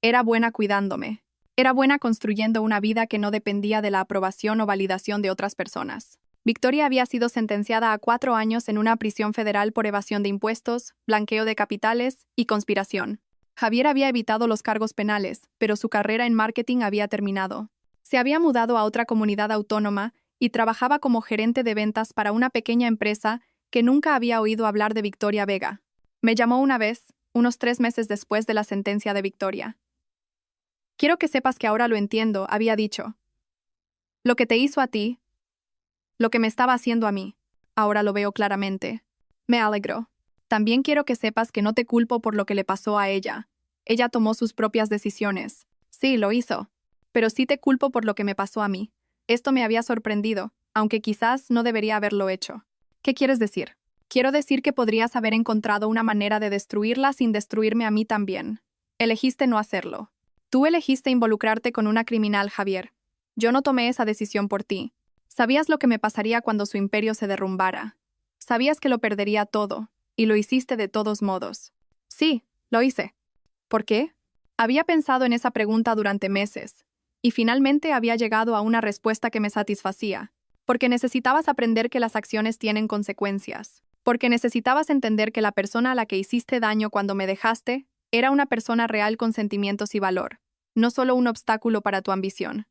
S1: Era buena cuidándome. Era buena construyendo una vida que no dependía de la aprobación o validación de otras personas. Victoria había sido sentenciada a 4 años en una prisión federal por evasión de impuestos, blanqueo de capitales y conspiración. Javier había evitado los cargos penales, pero su carrera en marketing había terminado. Se había mudado a otra comunidad autónoma y trabajaba como gerente de ventas para una pequeña empresa que nunca había oído hablar de Victoria Vega. Me llamó una vez, unos 3 meses después de la sentencia de Victoria. Quiero que sepas que ahora lo entiendo, había dicho. Lo que te hizo a ti, lo que me estaba haciendo a mí, ahora lo veo claramente. Me alegro. También quiero que sepas que no te culpo por lo que le pasó a ella. Ella tomó sus propias decisiones. Sí, lo hizo. Pero sí te culpo por lo que me pasó a mí. Esto me había sorprendido, aunque quizás no debería haberlo hecho. ¿Qué quieres decir? Quiero decir que podrías haber encontrado una manera de destruirla sin destruirme a mí también. Elegiste no hacerlo. Tú elegiste involucrarte con una criminal, Javier. Yo no tomé esa decisión por ti. Sabías lo que me pasaría cuando su imperio se derrumbara. Sabías que lo perdería todo, y lo hiciste de todos modos. Sí, lo hice. ¿Por qué? Había pensado en esa pregunta durante meses, y finalmente había llegado a una respuesta que me satisfacía. Porque necesitabas aprender que las acciones tienen consecuencias. Porque necesitabas entender que la persona a la que hiciste daño cuando me dejaste era una persona real con sentimientos y valor, no solo un obstáculo para tu ambición.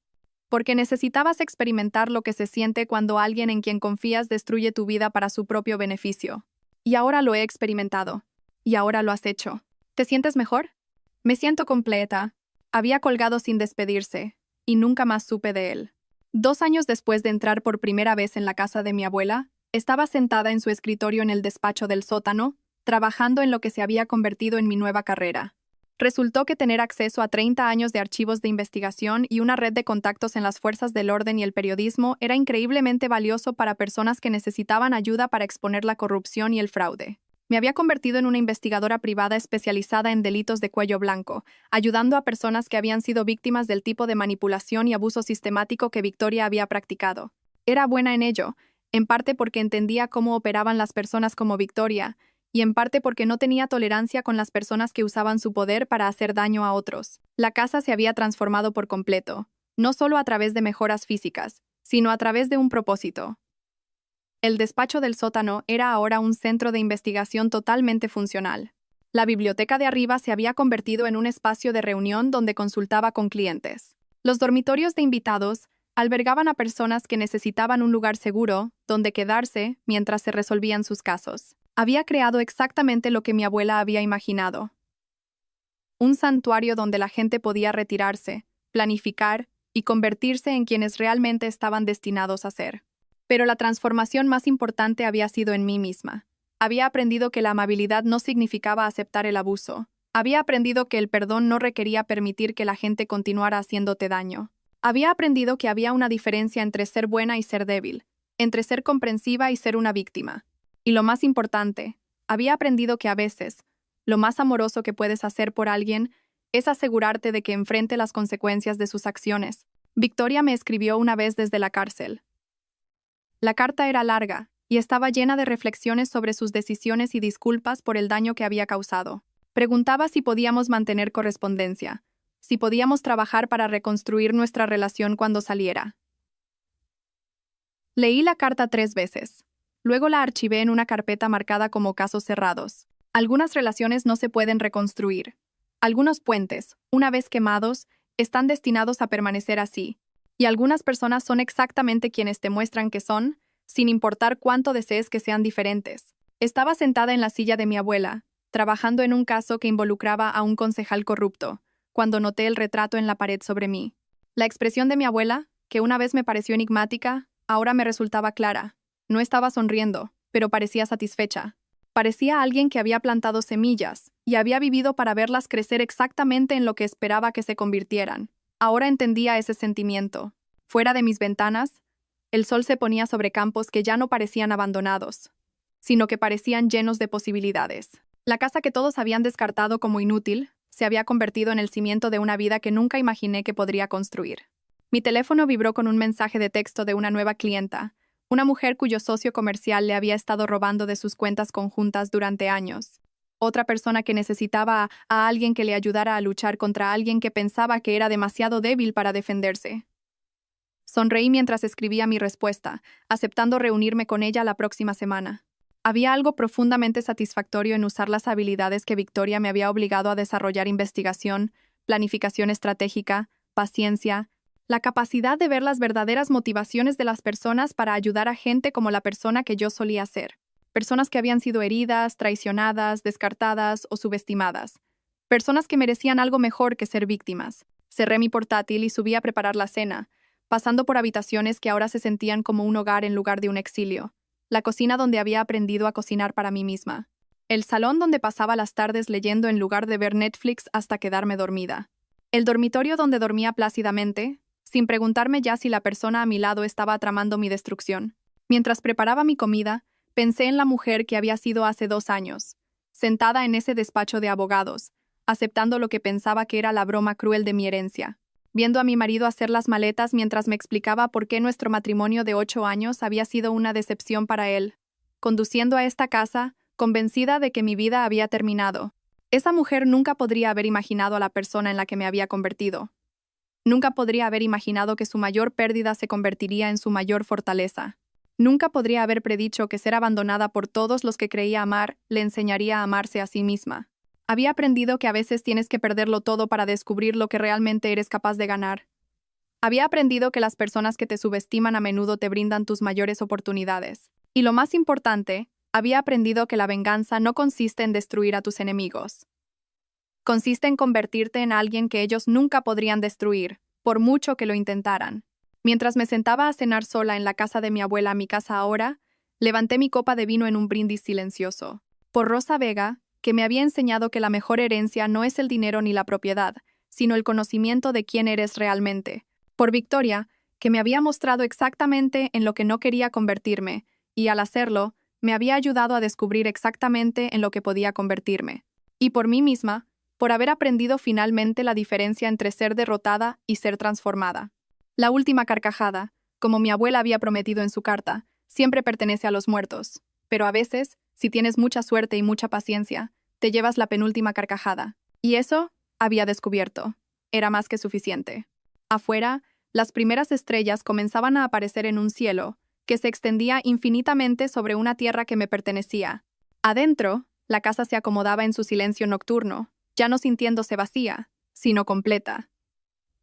S1: Porque necesitabas experimentar lo que se siente cuando alguien en quien confías destruye tu vida para su propio beneficio. Y ahora lo he experimentado. Y ahora lo has hecho. ¿Te sientes mejor? Me siento completa. Había colgado sin despedirse, y nunca más supe de él. 2 años después de entrar por primera vez en la casa de mi abuela, estaba sentada en su escritorio en el despacho del sótano, trabajando en lo que se había convertido en mi nueva carrera. Resultó que tener acceso a 30 años de archivos de investigación y una red de contactos en las fuerzas del orden y el periodismo era increíblemente valioso para personas que necesitaban ayuda para exponer la corrupción y el fraude. Me había convertido en una investigadora privada especializada en delitos de cuello blanco, ayudando a personas que habían sido víctimas del tipo de manipulación y abuso sistemático que Victoria había practicado. Era buena en ello, en parte porque entendía cómo operaban las personas como Victoria, y en parte porque no tenía tolerancia con las personas que usaban su poder para hacer daño a otros. La casa se había transformado por completo, no solo a través de mejoras físicas, sino a través de un propósito. El despacho del sótano era ahora un centro de investigación totalmente funcional. La biblioteca de arriba se había convertido en un espacio de reunión donde consultaba con clientes. Los dormitorios de invitados albergaban a personas que necesitaban un lugar seguro donde quedarse mientras se resolvían sus casos. Había creado exactamente lo que mi abuela había imaginado. Un santuario donde la gente podía retirarse, planificar y convertirse en quienes realmente estaban destinados a ser. Pero la transformación más importante había sido en mí misma. Había aprendido que la amabilidad no significaba aceptar el abuso. Había aprendido que el perdón no requería permitir que la gente continuara haciéndote daño. Había aprendido que había una diferencia entre ser buena y ser débil, entre ser comprensiva y ser una víctima. Y lo más importante, había aprendido que a veces, lo más amoroso que puedes hacer por alguien es asegurarte de que enfrente las consecuencias de sus acciones. Victoria me escribió una vez desde la cárcel. La carta era larga y estaba llena de reflexiones sobre sus decisiones y disculpas por el daño que había causado. Preguntaba si podíamos mantener correspondencia, si podíamos trabajar para reconstruir nuestra relación cuando saliera. Leí la carta 3 veces. Luego la archivé en una carpeta marcada como casos cerrados. Algunas relaciones no se pueden reconstruir. Algunos puentes, una vez quemados, están destinados a permanecer así. Y algunas personas son exactamente quienes te muestran que son, sin importar cuánto desees que sean diferentes. Estaba sentada en la silla de mi abuela, trabajando en un caso que involucraba a un concejal corrupto, cuando noté el retrato en la pared sobre mí. La expresión de mi abuela, que una vez me pareció enigmática, ahora me resultaba clara. No estaba sonriendo, pero parecía satisfecha. Parecía alguien que había plantado semillas y había vivido para verlas crecer exactamente en lo que esperaba que se convirtieran. Ahora entendía ese sentimiento. Fuera de mis ventanas, el sol se ponía sobre campos que ya no parecían abandonados, sino que parecían llenos de posibilidades. La casa que todos habían descartado como inútil se había convertido en el cimiento de una vida que nunca imaginé que podría construir. Mi teléfono vibró con un mensaje de texto de una nueva clienta, una mujer cuyo socio comercial le había estado robando de sus cuentas conjuntas durante años. Otra persona que necesitaba a alguien que le ayudara a luchar contra alguien que pensaba que era demasiado débil para defenderse. Sonreí mientras escribía mi respuesta, aceptando reunirme con ella la próxima semana. Había algo profundamente satisfactorio en usar las habilidades que Victoria me había obligado a desarrollar: investigación, planificación estratégica, paciencia, la capacidad de ver las verdaderas motivaciones de las personas para ayudar a gente como la persona que yo solía ser. Personas que habían sido heridas, traicionadas, descartadas o subestimadas. Personas que merecían algo mejor que ser víctimas. Cerré mi portátil y subí a preparar la cena, pasando por habitaciones que ahora se sentían como un hogar en lugar de un exilio. La cocina donde había aprendido a cocinar para mí misma. El salón donde pasaba las tardes leyendo en lugar de ver Netflix hasta quedarme dormida. El dormitorio donde dormía plácidamente, sin preguntarme ya si la persona a mi lado estaba tramando mi destrucción. Mientras preparaba mi comida, pensé en la mujer que había sido hace 2 años, sentada en ese despacho de abogados, aceptando lo que pensaba que era la broma cruel de mi herencia. Viendo a mi marido hacer las maletas mientras me explicaba por qué nuestro matrimonio de 8 años había sido una decepción para él. Conduciendo a esta casa, convencida de que mi vida había terminado. Esa mujer nunca podría haber imaginado a la persona en la que me había convertido. Nunca podría haber imaginado que su mayor pérdida se convertiría en su mayor fortaleza. Nunca podría haber predicho que ser abandonada por todos los que creía amar le enseñaría a amarse a sí misma. Había aprendido que a veces tienes que perderlo todo para descubrir lo que realmente eres capaz de ganar. Había aprendido que las personas que te subestiman a menudo te brindan tus mayores oportunidades. Y lo más importante, había aprendido que la venganza no consiste en destruir a tus enemigos. Consiste en convertirte en alguien que ellos nunca podrían destruir, por mucho que lo intentaran. Mientras me sentaba a cenar sola en la casa de mi abuela a mi casa ahora, levanté mi copa de vino en un brindis silencioso. Por Rosa Vega, que me había enseñado que la mejor herencia no es el dinero ni la propiedad, sino el conocimiento de quién eres realmente. Por Victoria, que me había mostrado exactamente en lo que no quería convertirme, y al hacerlo, me había ayudado a descubrir exactamente en lo que podía convertirme. Y por mí misma, por haber aprendido finalmente la diferencia entre ser derrotada y ser transformada. La última carcajada, como mi abuela había prometido en su carta, siempre pertenece a los muertos, pero a veces, si tienes mucha suerte y mucha paciencia, te llevas la penúltima carcajada. Y eso, había descubierto, era más que suficiente. Afuera, las primeras estrellas comenzaban a aparecer en un cielo que se extendía infinitamente sobre una tierra que me pertenecía. Adentro, la casa se acomodaba en su silencio nocturno, ya no sintiéndose vacía, sino completa.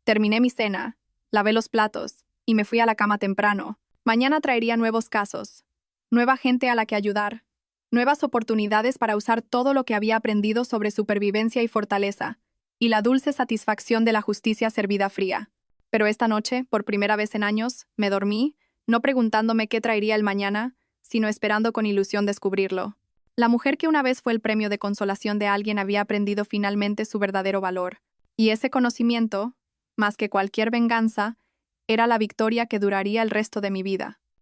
S1: Terminé mi cena, lavé los platos y me fui a la cama temprano. Mañana traería nuevos casos, nueva gente a la que ayudar, nuevas oportunidades para usar todo lo que había aprendido sobre supervivencia y fortaleza, y la dulce satisfacción de la justicia servida fría. Pero esta noche, por primera vez en años, me dormí, no preguntándome qué traería el mañana, sino esperando con ilusión descubrirlo. La mujer que una vez fue el premio de consolación de alguien había aprendido finalmente su verdadero valor, y ese conocimiento, más que cualquier venganza, era la victoria que duraría el resto de mi vida.